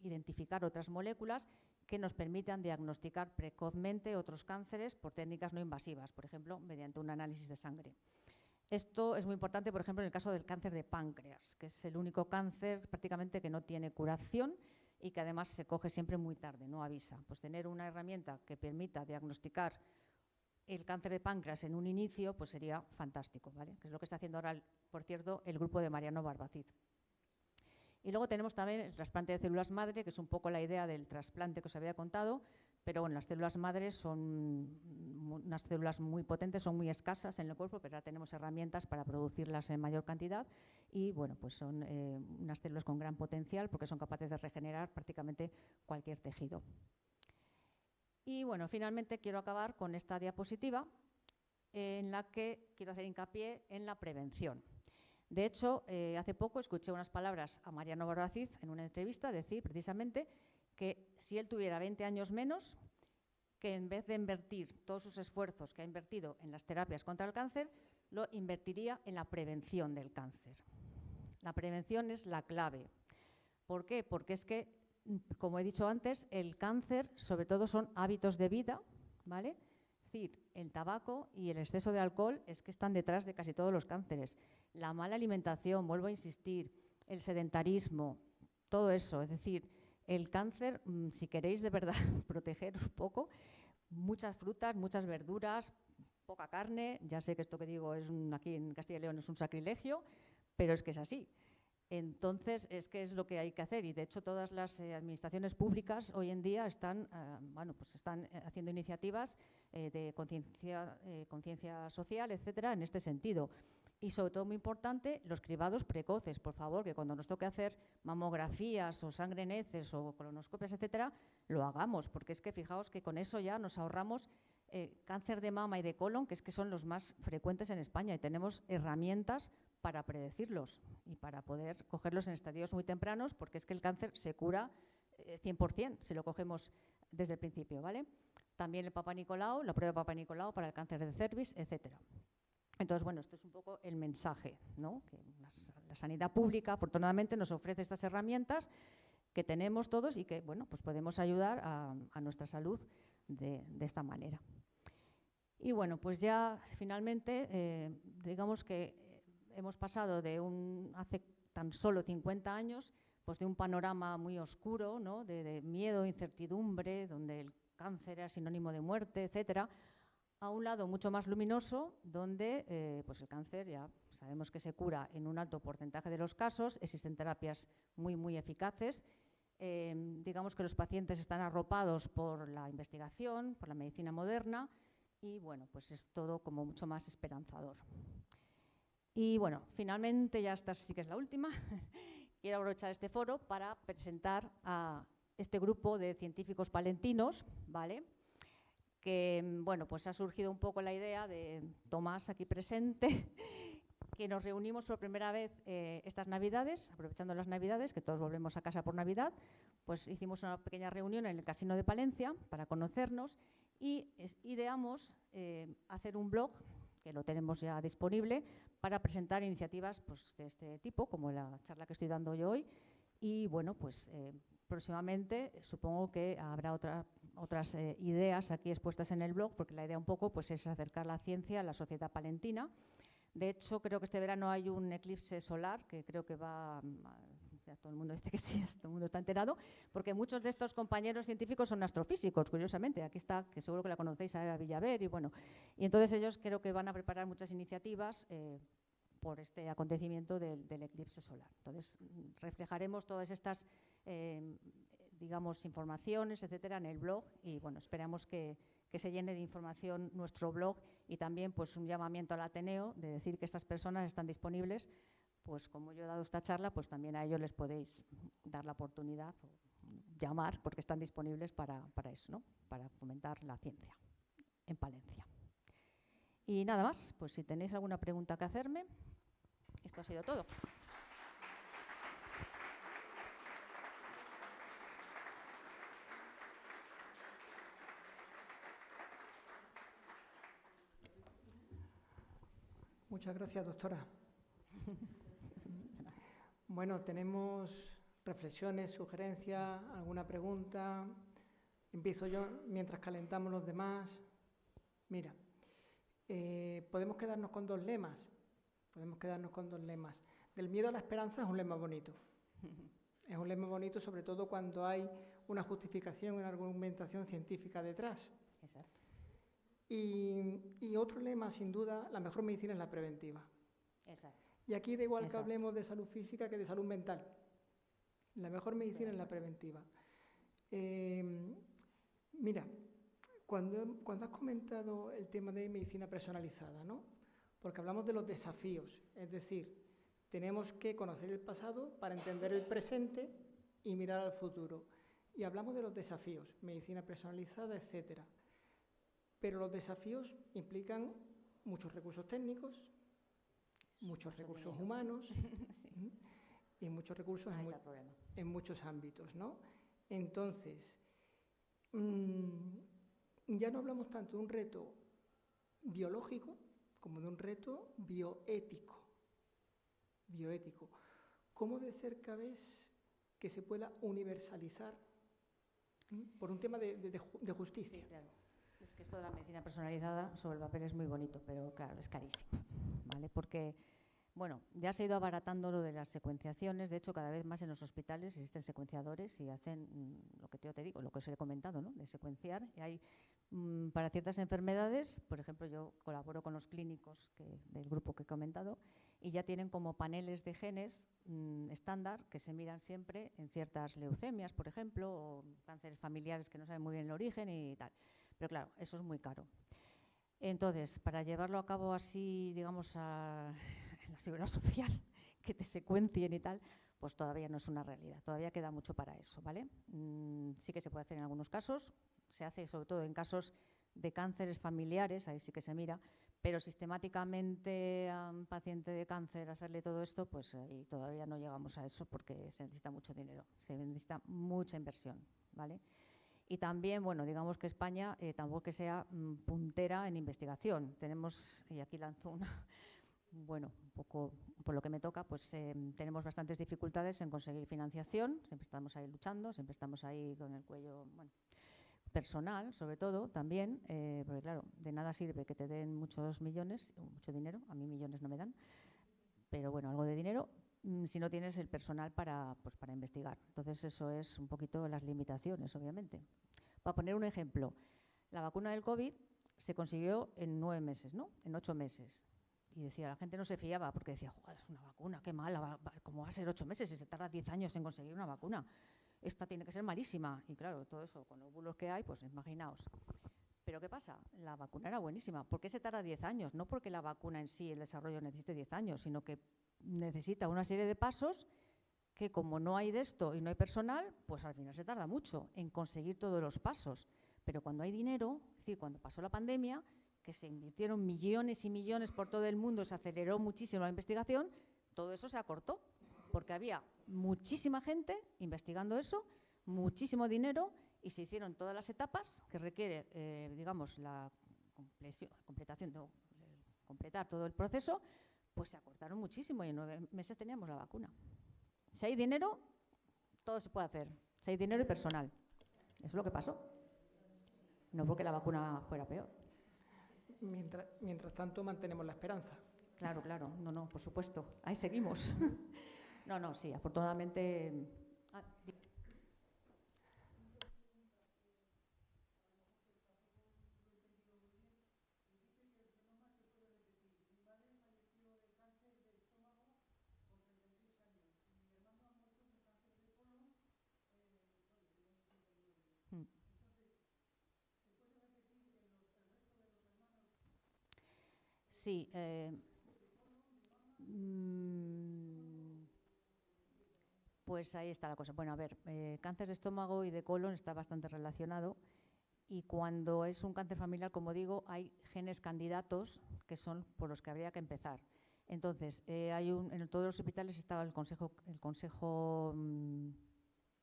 identificar otras moléculas que nos permitan diagnosticar precozmente otros cánceres por técnicas no invasivas, por ejemplo, mediante un análisis de sangre. Esto es muy importante, por ejemplo, en el caso del cáncer de páncreas, que es el único cáncer prácticamente que no tiene curación y que además se coge siempre muy tarde, no avisa. Pues tener una herramienta que permita diagnosticar el cáncer de páncreas en un inicio, pues sería fantástico, ¿vale? Que es lo que está haciendo ahora, por cierto, el grupo de Mariano Barbacid. Y luego tenemos también el trasplante de células madre, que es un poco la idea del trasplante que os había contado, pero bueno, las células madres son unas células muy potentes, son muy escasas en el cuerpo, pero ahora tenemos herramientas para producirlas en mayor cantidad y bueno, pues son unas células con gran potencial porque son capaces de regenerar prácticamente cualquier tejido. Y bueno, finalmente quiero acabar con esta diapositiva en la que quiero hacer hincapié en la prevención. De hecho, hace poco escuché unas palabras a Mariano Barbaciz en una entrevista decir precisamente que si él tuviera 20 años menos, que en vez de invertir todos sus esfuerzos que ha invertido en las terapias contra el cáncer, lo invertiría en la prevención del cáncer. La prevención es la clave. ¿Por qué? Porque es que, como he dicho antes, el cáncer sobre todo son hábitos de vida, ¿vale? Es decir, el tabaco y el exceso de alcohol es que están detrás de casi todos los cánceres. La mala alimentación, vuelvo a insistir, el sedentarismo, todo eso. Es decir, el cáncer, si queréis de verdad protegeros un poco, muchas frutas, muchas verduras, poca carne. Ya sé que esto que digo aquí en Castilla y León es un sacrilegio, pero es que es así. Entonces, es que es lo que hay que hacer y, de hecho, todas las administraciones públicas hoy en día están haciendo iniciativas de conciencia social, etcétera, en este sentido. Y, sobre todo, muy importante, los cribados precoces, por favor, que cuando nos toque hacer mamografías o sangre en heces o colonoscopias, etcétera, lo hagamos, porque es que fijaos que con eso ya nos ahorramos cáncer de mama y de colon, que es que son los más frecuentes en España y tenemos herramientas para predecirlos y para poder cogerlos en estadios muy tempranos, porque es que el cáncer se cura 100% si lo cogemos desde el principio, ¿vale? También el Papa Nicolau, la prueba de Papa Nicolau para el cáncer de cervix, etcétera. Entonces, bueno, esto es un poco el mensaje, ¿no? Que la sanidad pública, afortunadamente, nos ofrece estas herramientas que tenemos todos y que, bueno, pues podemos ayudar a nuestra salud de esta manera. Y bueno, pues ya finalmente, digamos que hemos pasado de hace tan solo 50 años, pues de un panorama muy oscuro, ¿no? de miedo, incertidumbre, donde el cáncer era sinónimo de muerte, etcétera, a un lado mucho más luminoso, donde pues el cáncer ya sabemos que se cura en un alto porcentaje de los casos, existen terapias muy, muy eficaces. Digamos que los pacientes están arropados por la investigación, por la medicina moderna, y bueno, pues es todo como mucho más esperanzador. Y bueno, finalmente, ya esta sí que es la última, quiero aprovechar este foro para presentar a este grupo de científicos palentinos, ¿vale? Que, bueno, pues ha surgido un poco la idea de Tomás aquí presente, que nos reunimos por primera vez estas Navidades, aprovechando las Navidades, que todos volvemos a casa por Navidad, pues hicimos una pequeña reunión en el Casino de Palencia para conocernos y ideamos hacer un blog, que lo tenemos ya disponible, para presentar iniciativas pues, de este tipo, como la charla que estoy dando yo hoy. Y bueno, pues próximamente supongo que habrá otras ideas aquí expuestas en el blog, porque la idea un poco pues, es acercar la ciencia a la sociedad palentina. De hecho, creo que este verano hay un eclipse solar que creo que va, ya todo el mundo dice que sí, todo el mundo está enterado, porque muchos de estos compañeros científicos son astrofísicos, curiosamente. Aquí está, que seguro que la conocéis, a Villaver, y bueno, y entonces ellos creo que van a preparar muchas iniciativas por este acontecimiento del eclipse solar. Entonces, reflejaremos todas estas, digamos, informaciones, etcétera, en el blog y, bueno, esperamos que se llene de información nuestro blog y también pues un llamamiento al Ateneo de decir que estas personas están disponibles, pues como yo he dado esta charla, pues también a ellos les podéis dar la oportunidad o llamar porque están disponibles para eso, ¿no? Para fomentar la ciencia en Palencia. Y nada más, pues si tenéis alguna pregunta que hacerme, esto ha sido todo. Muchas gracias, doctora. Bueno, tenemos reflexiones, sugerencias, alguna pregunta. Empiezo yo mientras calentamos los demás. Mira, podemos quedarnos con dos lemas. Del miedo a la esperanza es un lema bonito. Es un lema bonito sobre todo cuando hay una justificación, una argumentación científica detrás. Exacto. Y otro lema, sin duda, la mejor medicina es la preventiva. Exacto. Y aquí da igual que Exacto. hablemos de salud física que de salud mental. La mejor medicina es la preventiva. Mira, cuando has comentado el tema de medicina personalizada, ¿no? Porque hablamos de los desafíos, es decir, tenemos que conocer el pasado para entender el presente y mirar al futuro. Y hablamos de los desafíos, medicina personalizada, etcétera. Pero los desafíos implican muchos recursos técnicos, muchos recursos humanos Sí. y muchos recursos Ahí está el problema. en muchos ámbitos, ¿no? Entonces, ya no hablamos tanto de un reto biológico como de un reto bioético. ¿Cómo de cerca ves que se pueda universalizar por un tema de justicia? Sí, claro. Es que esto de la medicina personalizada sobre el papel es muy bonito, pero claro, es carísimo, ¿vale? Porque, bueno, ya se ha ido abaratando lo de las secuenciaciones. De hecho, cada vez más en los hospitales existen secuenciadores y hacen lo que yo te digo, lo que os he comentado, ¿no? De secuenciar. Y hay para ciertas enfermedades, por ejemplo, yo colaboro con los clínicos del grupo que he comentado, y ya tienen como paneles de genes estándar que se miran siempre en ciertas leucemias, por ejemplo, o cánceres familiares que no saben muy bien el origen y tal. Pero claro, eso es muy caro. Entonces, para llevarlo a cabo así, digamos, en la seguridad social, que te secuencien y tal, pues todavía no es una realidad. Todavía queda mucho para eso, ¿vale? Sí que se puede hacer en algunos casos. Se hace sobre todo en casos de cánceres familiares, ahí sí que se mira, pero sistemáticamente a un paciente de cáncer hacerle todo esto, pues ahí todavía no llegamos a eso porque se necesita mucho dinero, se necesita mucha inversión, ¿vale? Y también, bueno, digamos que España tampoco que sea puntera en investigación. Tenemos, y aquí lanzo una, bueno, un poco por lo que me toca, pues tenemos bastantes dificultades en conseguir financiación. Siempre estamos ahí luchando, siempre estamos ahí con el cuello, bueno, personal, sobre todo, también, porque claro, de nada sirve que te den muchos millones, mucho dinero, a mí millones no me dan, pero bueno, algo de dinero, si no tienes el personal pues, para investigar. Entonces, eso es un poquito las limitaciones, obviamente. Para poner un ejemplo, la vacuna del COVID se consiguió en 9 meses, ¿no? En 8 meses. Y decía, la gente no se fiaba porque decía, es una vacuna, qué mala, ¿cómo va a ser 8 meses si se tarda 10 años en conseguir una vacuna? Esta tiene que ser malísima. Y claro, todo eso, con los bulos que hay, pues imaginaos. Pero ¿qué pasa? La vacuna era buenísima. ¿Por qué se tarda 10 años? No porque la vacuna en sí, el desarrollo necesite 10 años, sino que necesita una serie de pasos que como no hay de esto y no hay personal, pues al final se tarda mucho en conseguir todos los pasos. Pero cuando hay dinero, es decir, cuando pasó la pandemia, que se invirtieron millones y millones por todo el mundo, se aceleró muchísimo la investigación, todo eso se acortó, porque había muchísima gente investigando eso, muchísimo dinero, y se hicieron todas las etapas que requiere, digamos, la completación, completar todo el proceso, pues se acortaron muchísimo y en 9 meses teníamos la vacuna. Si hay dinero, todo se puede hacer. Si hay dinero y personal. Eso es lo que pasó. No porque la vacuna fuera peor. Mientras tanto, mantenemos la esperanza. Claro, claro. No, por supuesto. Ahí seguimos. No, sí, afortunadamente. Sí. Pues ahí está la cosa. Bueno, a ver, cáncer de estómago y de colon está bastante relacionado. Y cuando es un cáncer familiar, como digo, hay genes candidatos que son por los que habría que empezar. Entonces, en todos los hospitales estaba el consejo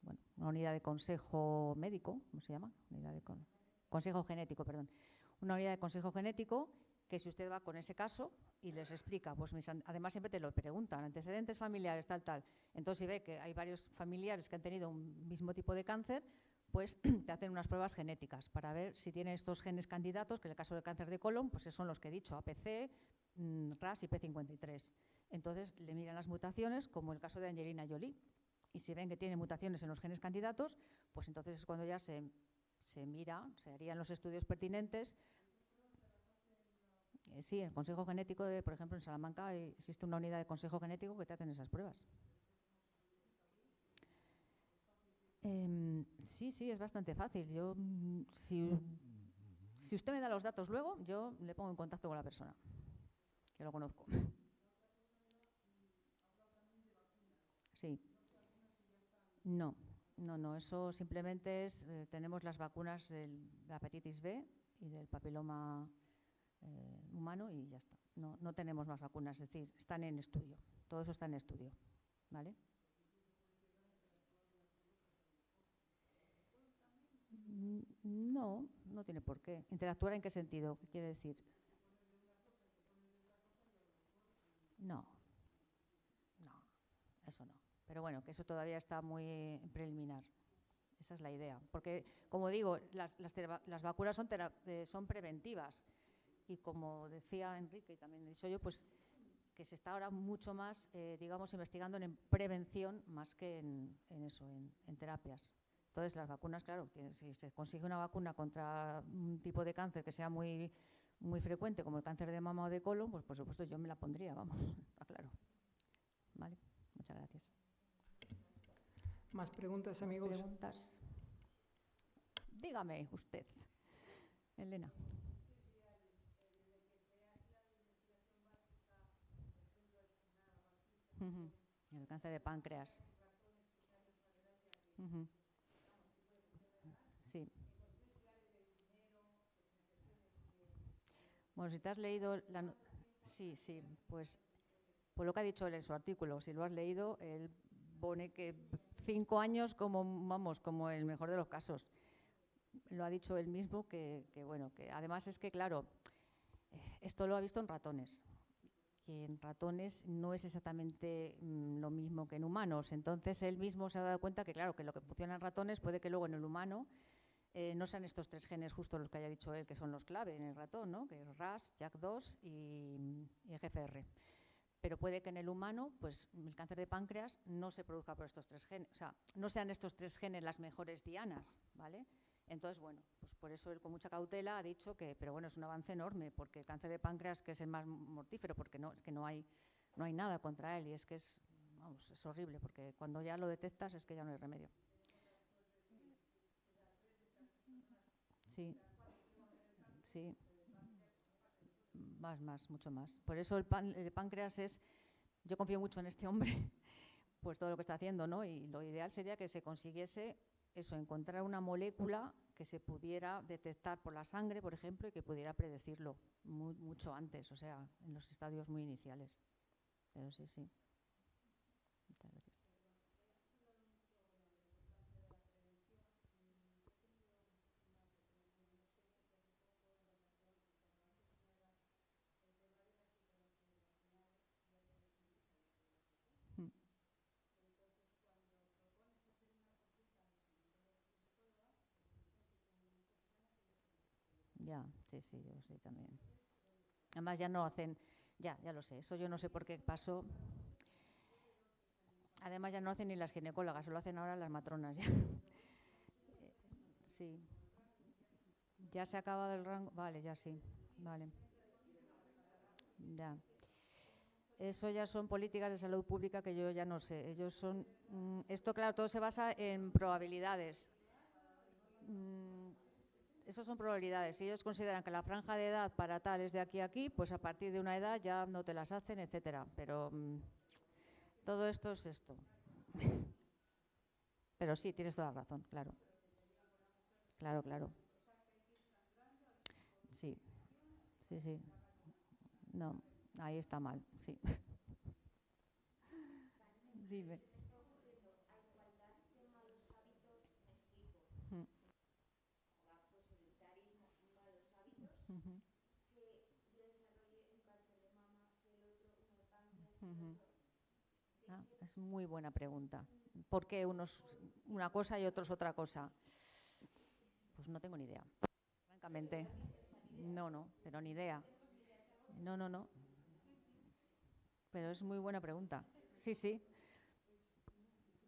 bueno, una unidad de consejo médico, ¿cómo se llama? Consejo genético, perdón. Una unidad de consejo genético que si usted va con ese caso y les explica, pues además siempre te lo preguntan, antecedentes familiares, tal. Entonces, si ve que hay varios familiares que han tenido un mismo tipo de cáncer, pues te hacen unas pruebas genéticas para ver si tienen estos genes candidatos, que en el caso del cáncer de colon, pues son los que he dicho, APC, RAS y P53. Entonces, le miran las mutaciones, como el caso de Angelina Jolie. Y si ven que tiene mutaciones en los genes candidatos, pues entonces es cuando ya se mira, se harían los estudios pertinentes. Sí, el Consejo Genético, por ejemplo, en Salamanca existe una unidad de Consejo Genético que te hacen esas pruebas. Sí, es bastante fácil. Si usted me da los datos luego, yo le pongo en contacto con la persona, que lo conozco. Sí. No, eso simplemente es, tenemos las vacunas de la hepatitis B y del papiloma humano humano y ya está. No tenemos más vacunas, es decir, están en estudio. Todo eso está en estudio, ¿vale? No, no tiene por qué. ¿Interactuar en qué sentido? ¿Qué quiere decir? No, eso no. Pero bueno, que eso todavía está muy preliminar. Esa es la idea. Porque, como digo, las vacunas son preventivas. Y como decía Enrique, y también he dicho yo, pues que se está ahora mucho más, digamos, investigando en prevención más que en eso, en terapias. Entonces, las vacunas, claro, si se consigue una vacuna contra un tipo de cáncer que sea muy, muy frecuente, como el cáncer de mama o de colon, pues por supuesto yo me la pondría, vamos, está claro. Vale, muchas gracias. ¿Más preguntas, amigos? ¿Preguntas? Dígame usted, Elena. El cáncer de páncreas. Sí. Bueno, si te has leído sí, pues lo que ha dicho él en su artículo, si lo has leído, él pone que 5 años como el mejor de los casos. Lo ha dicho él mismo bueno, que además es que, claro, esto lo ha visto en ratones, que en ratones no es exactamente lo mismo que en humanos. Entonces, él mismo se ha dado cuenta que, claro, que lo que funciona en ratones puede que luego en el humano no sean estos 3 genes justo los que haya dicho él, que son los clave en el ratón, ¿no? Que es RAS, JAK2 y GFR. Pero puede que en el humano, pues el cáncer de páncreas no se produzca por estos 3 genes, o sea, no sean estos 3 genes las mejores dianas, ¿vale? Entonces, bueno, pues por eso él con mucha cautela ha dicho que, pero bueno, es un avance enorme, porque el cáncer de páncreas, que es el más mortífero, porque es que no hay nada contra él, y es que es horrible, porque cuando ya lo detectas es que ya no hay remedio. Sí. Mucho más. Por eso el páncreas yo confío mucho en este hombre, pues todo lo que está haciendo, ¿no? Y lo ideal sería que se consiguiese eso, encontrar una molécula que se pudiera detectar por la sangre, por ejemplo, y que pudiera predecirlo mucho antes, o sea, en los estadios muy iniciales. Pero sí. Muchas gracias. Ya, sí, yo sé también. Además ya no hacen, ya lo sé, eso yo no sé por qué pasó. Además ya no hacen ni las ginecólogas, solo hacen ahora las matronas ya. Sí. Ya se ha acabado el rango, vale, ya sí, vale. Ya. Eso ya son políticas de salud pública que yo ya no sé. Ellos son, esto claro, todo se basa en probabilidades. Eso son probabilidades. Si ellos consideran que la franja de edad para tal es de aquí a aquí, pues a partir de una edad ya no te las hacen, etcétera. Pero todo esto es esto. Pero sí, tienes toda la razón, claro. Claro. Sí. No, ahí está mal, sí. Dime. Es muy buena pregunta. ¿Por qué unos una cosa y otros otra cosa? Pues no tengo ni idea. Francamente, no, pero ni idea. No. Pero es muy buena pregunta. Sí.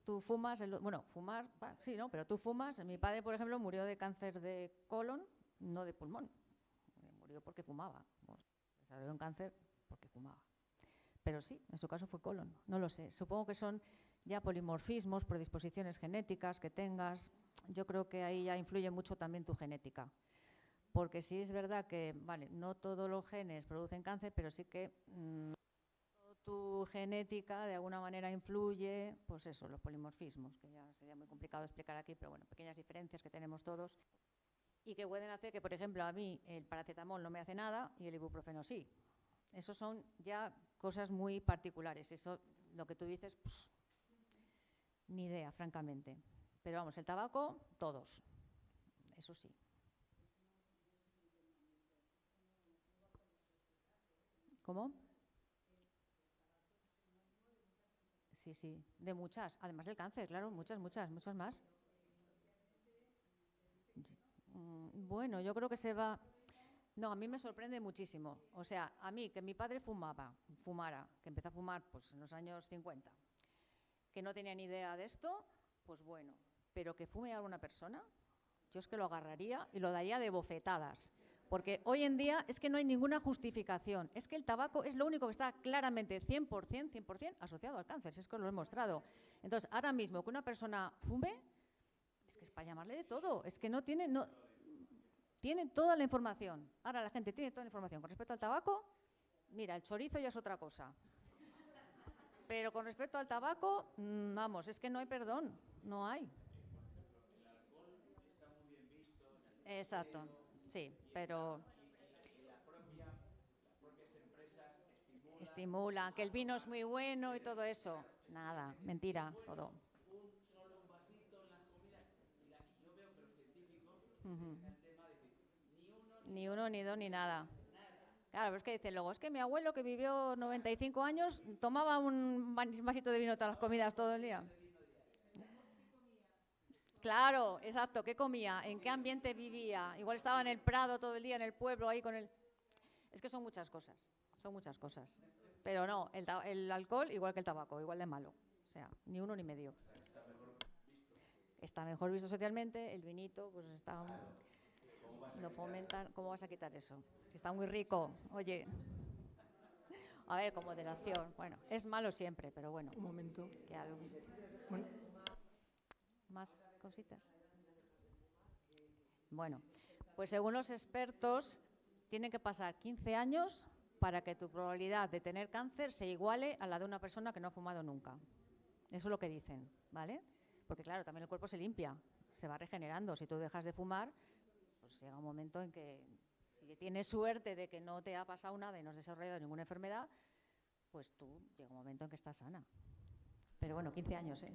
Tú fumas, bueno, fumar, sí, ¿no? Pero tú fumas. Mi padre, por ejemplo, murió de cáncer de colon, no de pulmón. Murió porque fumaba. Desarrolló un cáncer porque fumaba. Pero sí, en su caso fue colon. No lo sé. Supongo que son ya polimorfismos, predisposiciones genéticas que tengas. Yo creo que ahí ya influye mucho también tu genética. Porque sí es verdad que, vale, no todos los genes producen cáncer, pero sí que tu genética de alguna manera influye, pues eso, los polimorfismos, que ya sería muy complicado explicar aquí, pero bueno, pequeñas diferencias que tenemos todos. y que pueden hacer que, por ejemplo, a mí el paracetamol no me hace nada y el ibuprofeno sí. Eso son ya cosas muy particulares. Eso, lo que tú dices, pues, ni idea, francamente. Pero vamos, el tabaco, todos. Eso sí. ¿Cómo? Sí, sí, de muchas. Además del cáncer, claro, muchas más. Bueno, yo creo que se va... No, a mí me sorprende muchísimo. O sea, a mí, que mi padre fumara, que empezó a fumar pues, en los años 50, que no tenía ni idea de esto, pues bueno. Pero que fume a una persona, yo es que lo agarraría y lo daría de bofetadas. Porque hoy en día es que no hay ninguna justificación. Es que el tabaco es lo único que está claramente 100% asociado al cáncer, si es que os lo he mostrado. Entonces, ahora mismo que una persona fume, es que es para llamarle de todo. Es que no tiene... Tienen toda la información. Ahora la gente tiene toda la información. Con respecto al tabaco, mira, el chorizo ya es otra cosa. Pero con respecto al tabaco, vamos, es que no hay perdón. No hay. El alcohol está muy bien visto en el Exacto, sí, pero... y las propias empresas Estimulan, que el vino es muy bueno y todo eso. Nada, mentira, todo. solo un vasito en las comidas. Y yo veo que los científicos, los que Ujú. dicen el tema, dicen Ni uno, ni dos, ni nada. Claro, pero es que dicen luego, es que mi abuelo que vivió 95 años tomaba un vasito de vino todas las comidas todo el día. Claro, exacto, ¿qué comía? ¿En qué ambiente vivía? Igual estaba en el Prado todo el día, en el pueblo, ahí con el... Es que son muchas cosas. Pero no, el alcohol igual que el tabaco, igual de malo. O sea, ni uno ni medio. Está mejor visto socialmente, el vinito, pues está... Lo fomentan, ¿cómo vas a quitar eso? Si está muy rico, oye... A ver, con moderación. Bueno, es malo siempre, pero bueno. Un momento. Bueno, ¿Más cositas? Bueno, pues según los expertos, tienen que pasar 15 años para que tu probabilidad de tener cáncer se iguale a la de una persona que no ha fumado nunca. Eso es lo que dicen, ¿vale? Porque claro, también el cuerpo se limpia, se va regenerando. Si tú dejas de fumar, pues llega un momento en que si tienes suerte de que no te ha pasado nada y no has desarrollado ninguna enfermedad, pues tú llega un momento en que estás sana. Pero bueno, 15 años, ¿eh?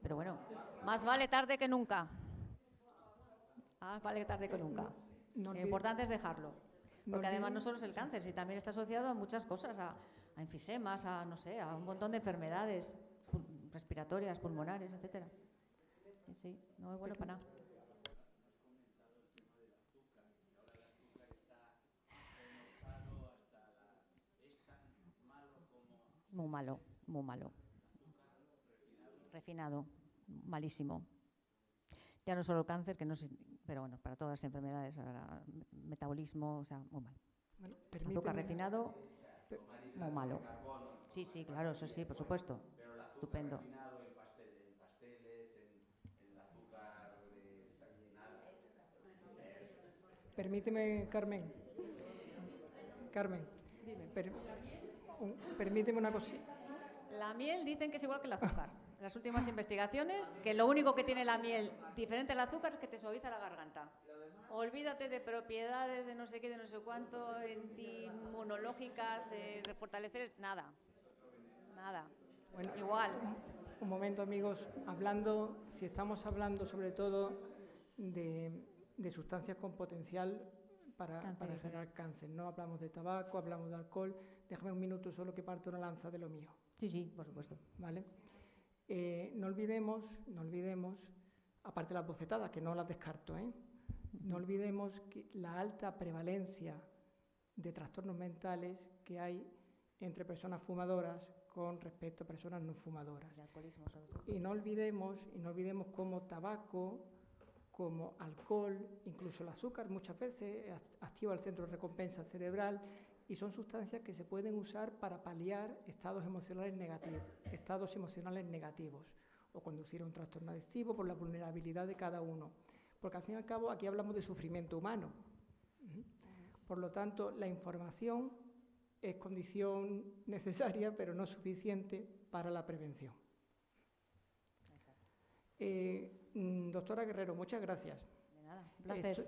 Pero bueno, más vale tarde que nunca. Más vale tarde que nunca. no Lo olvide- importante es dejarlo. no Porque además olvide- no solo es el cáncer, sino también está asociado a muchas cosas, a enfisemas, a no sé, a un montón de enfermedades respiratorias, pulmonares, etcétera. Sí, no es bueno para nada. Muy malo, muy malo. Refinado, malísimo. Ya no solo el cáncer, que no sé, pero bueno, para todas las enfermedades, metabolismo, o sea, muy mal. bueno, Azúcar permíteme- refinado, muy malo. Sí, sí, claro, eso sí, por supuesto. pero el azúcar Estupendo. refinado en pasteles, en el azúcar de nada. Permíteme, Carmen. Carmen, permíteme una cosita. La miel dicen que es igual que el azúcar. En las últimas investigaciones, que lo único que tiene la miel diferente al azúcar es que te suaviza la garganta. Olvídate de propiedades de no sé qué, de no sé cuánto, antiinmunológicas, de fortalecer, nada. Nada. Bueno, Igual. Un momento, amigos. Si estamos hablando sobre todo de sustancias con potencial para generar cáncer. No hablamos de tabaco, hablamos de alcohol. Déjame un minuto solo que parto una lanza de lo mío. Sí, sí, por supuesto. ¿Vale? No olvidemos, aparte de las bofetadas, que no las descarto, no olvidemos que la alta prevalencia de trastornos mentales que hay entre personas fumadoras con respecto a personas no fumadoras. De alcoholismo, sobre todo. Y no olvidemos como tabaco, como alcohol, incluso el azúcar muchas veces activa el centro de recompensa cerebral y son sustancias que se pueden usar para paliar estados emocionales negativos o conducir a un trastorno adictivo por la vulnerabilidad de cada uno. Porque al fin y al cabo aquí hablamos de sufrimiento humano. Por lo tanto, la información es condición necesaria, pero no suficiente para la prevención. Doctora Guerrero, muchas gracias. De nada, un placer.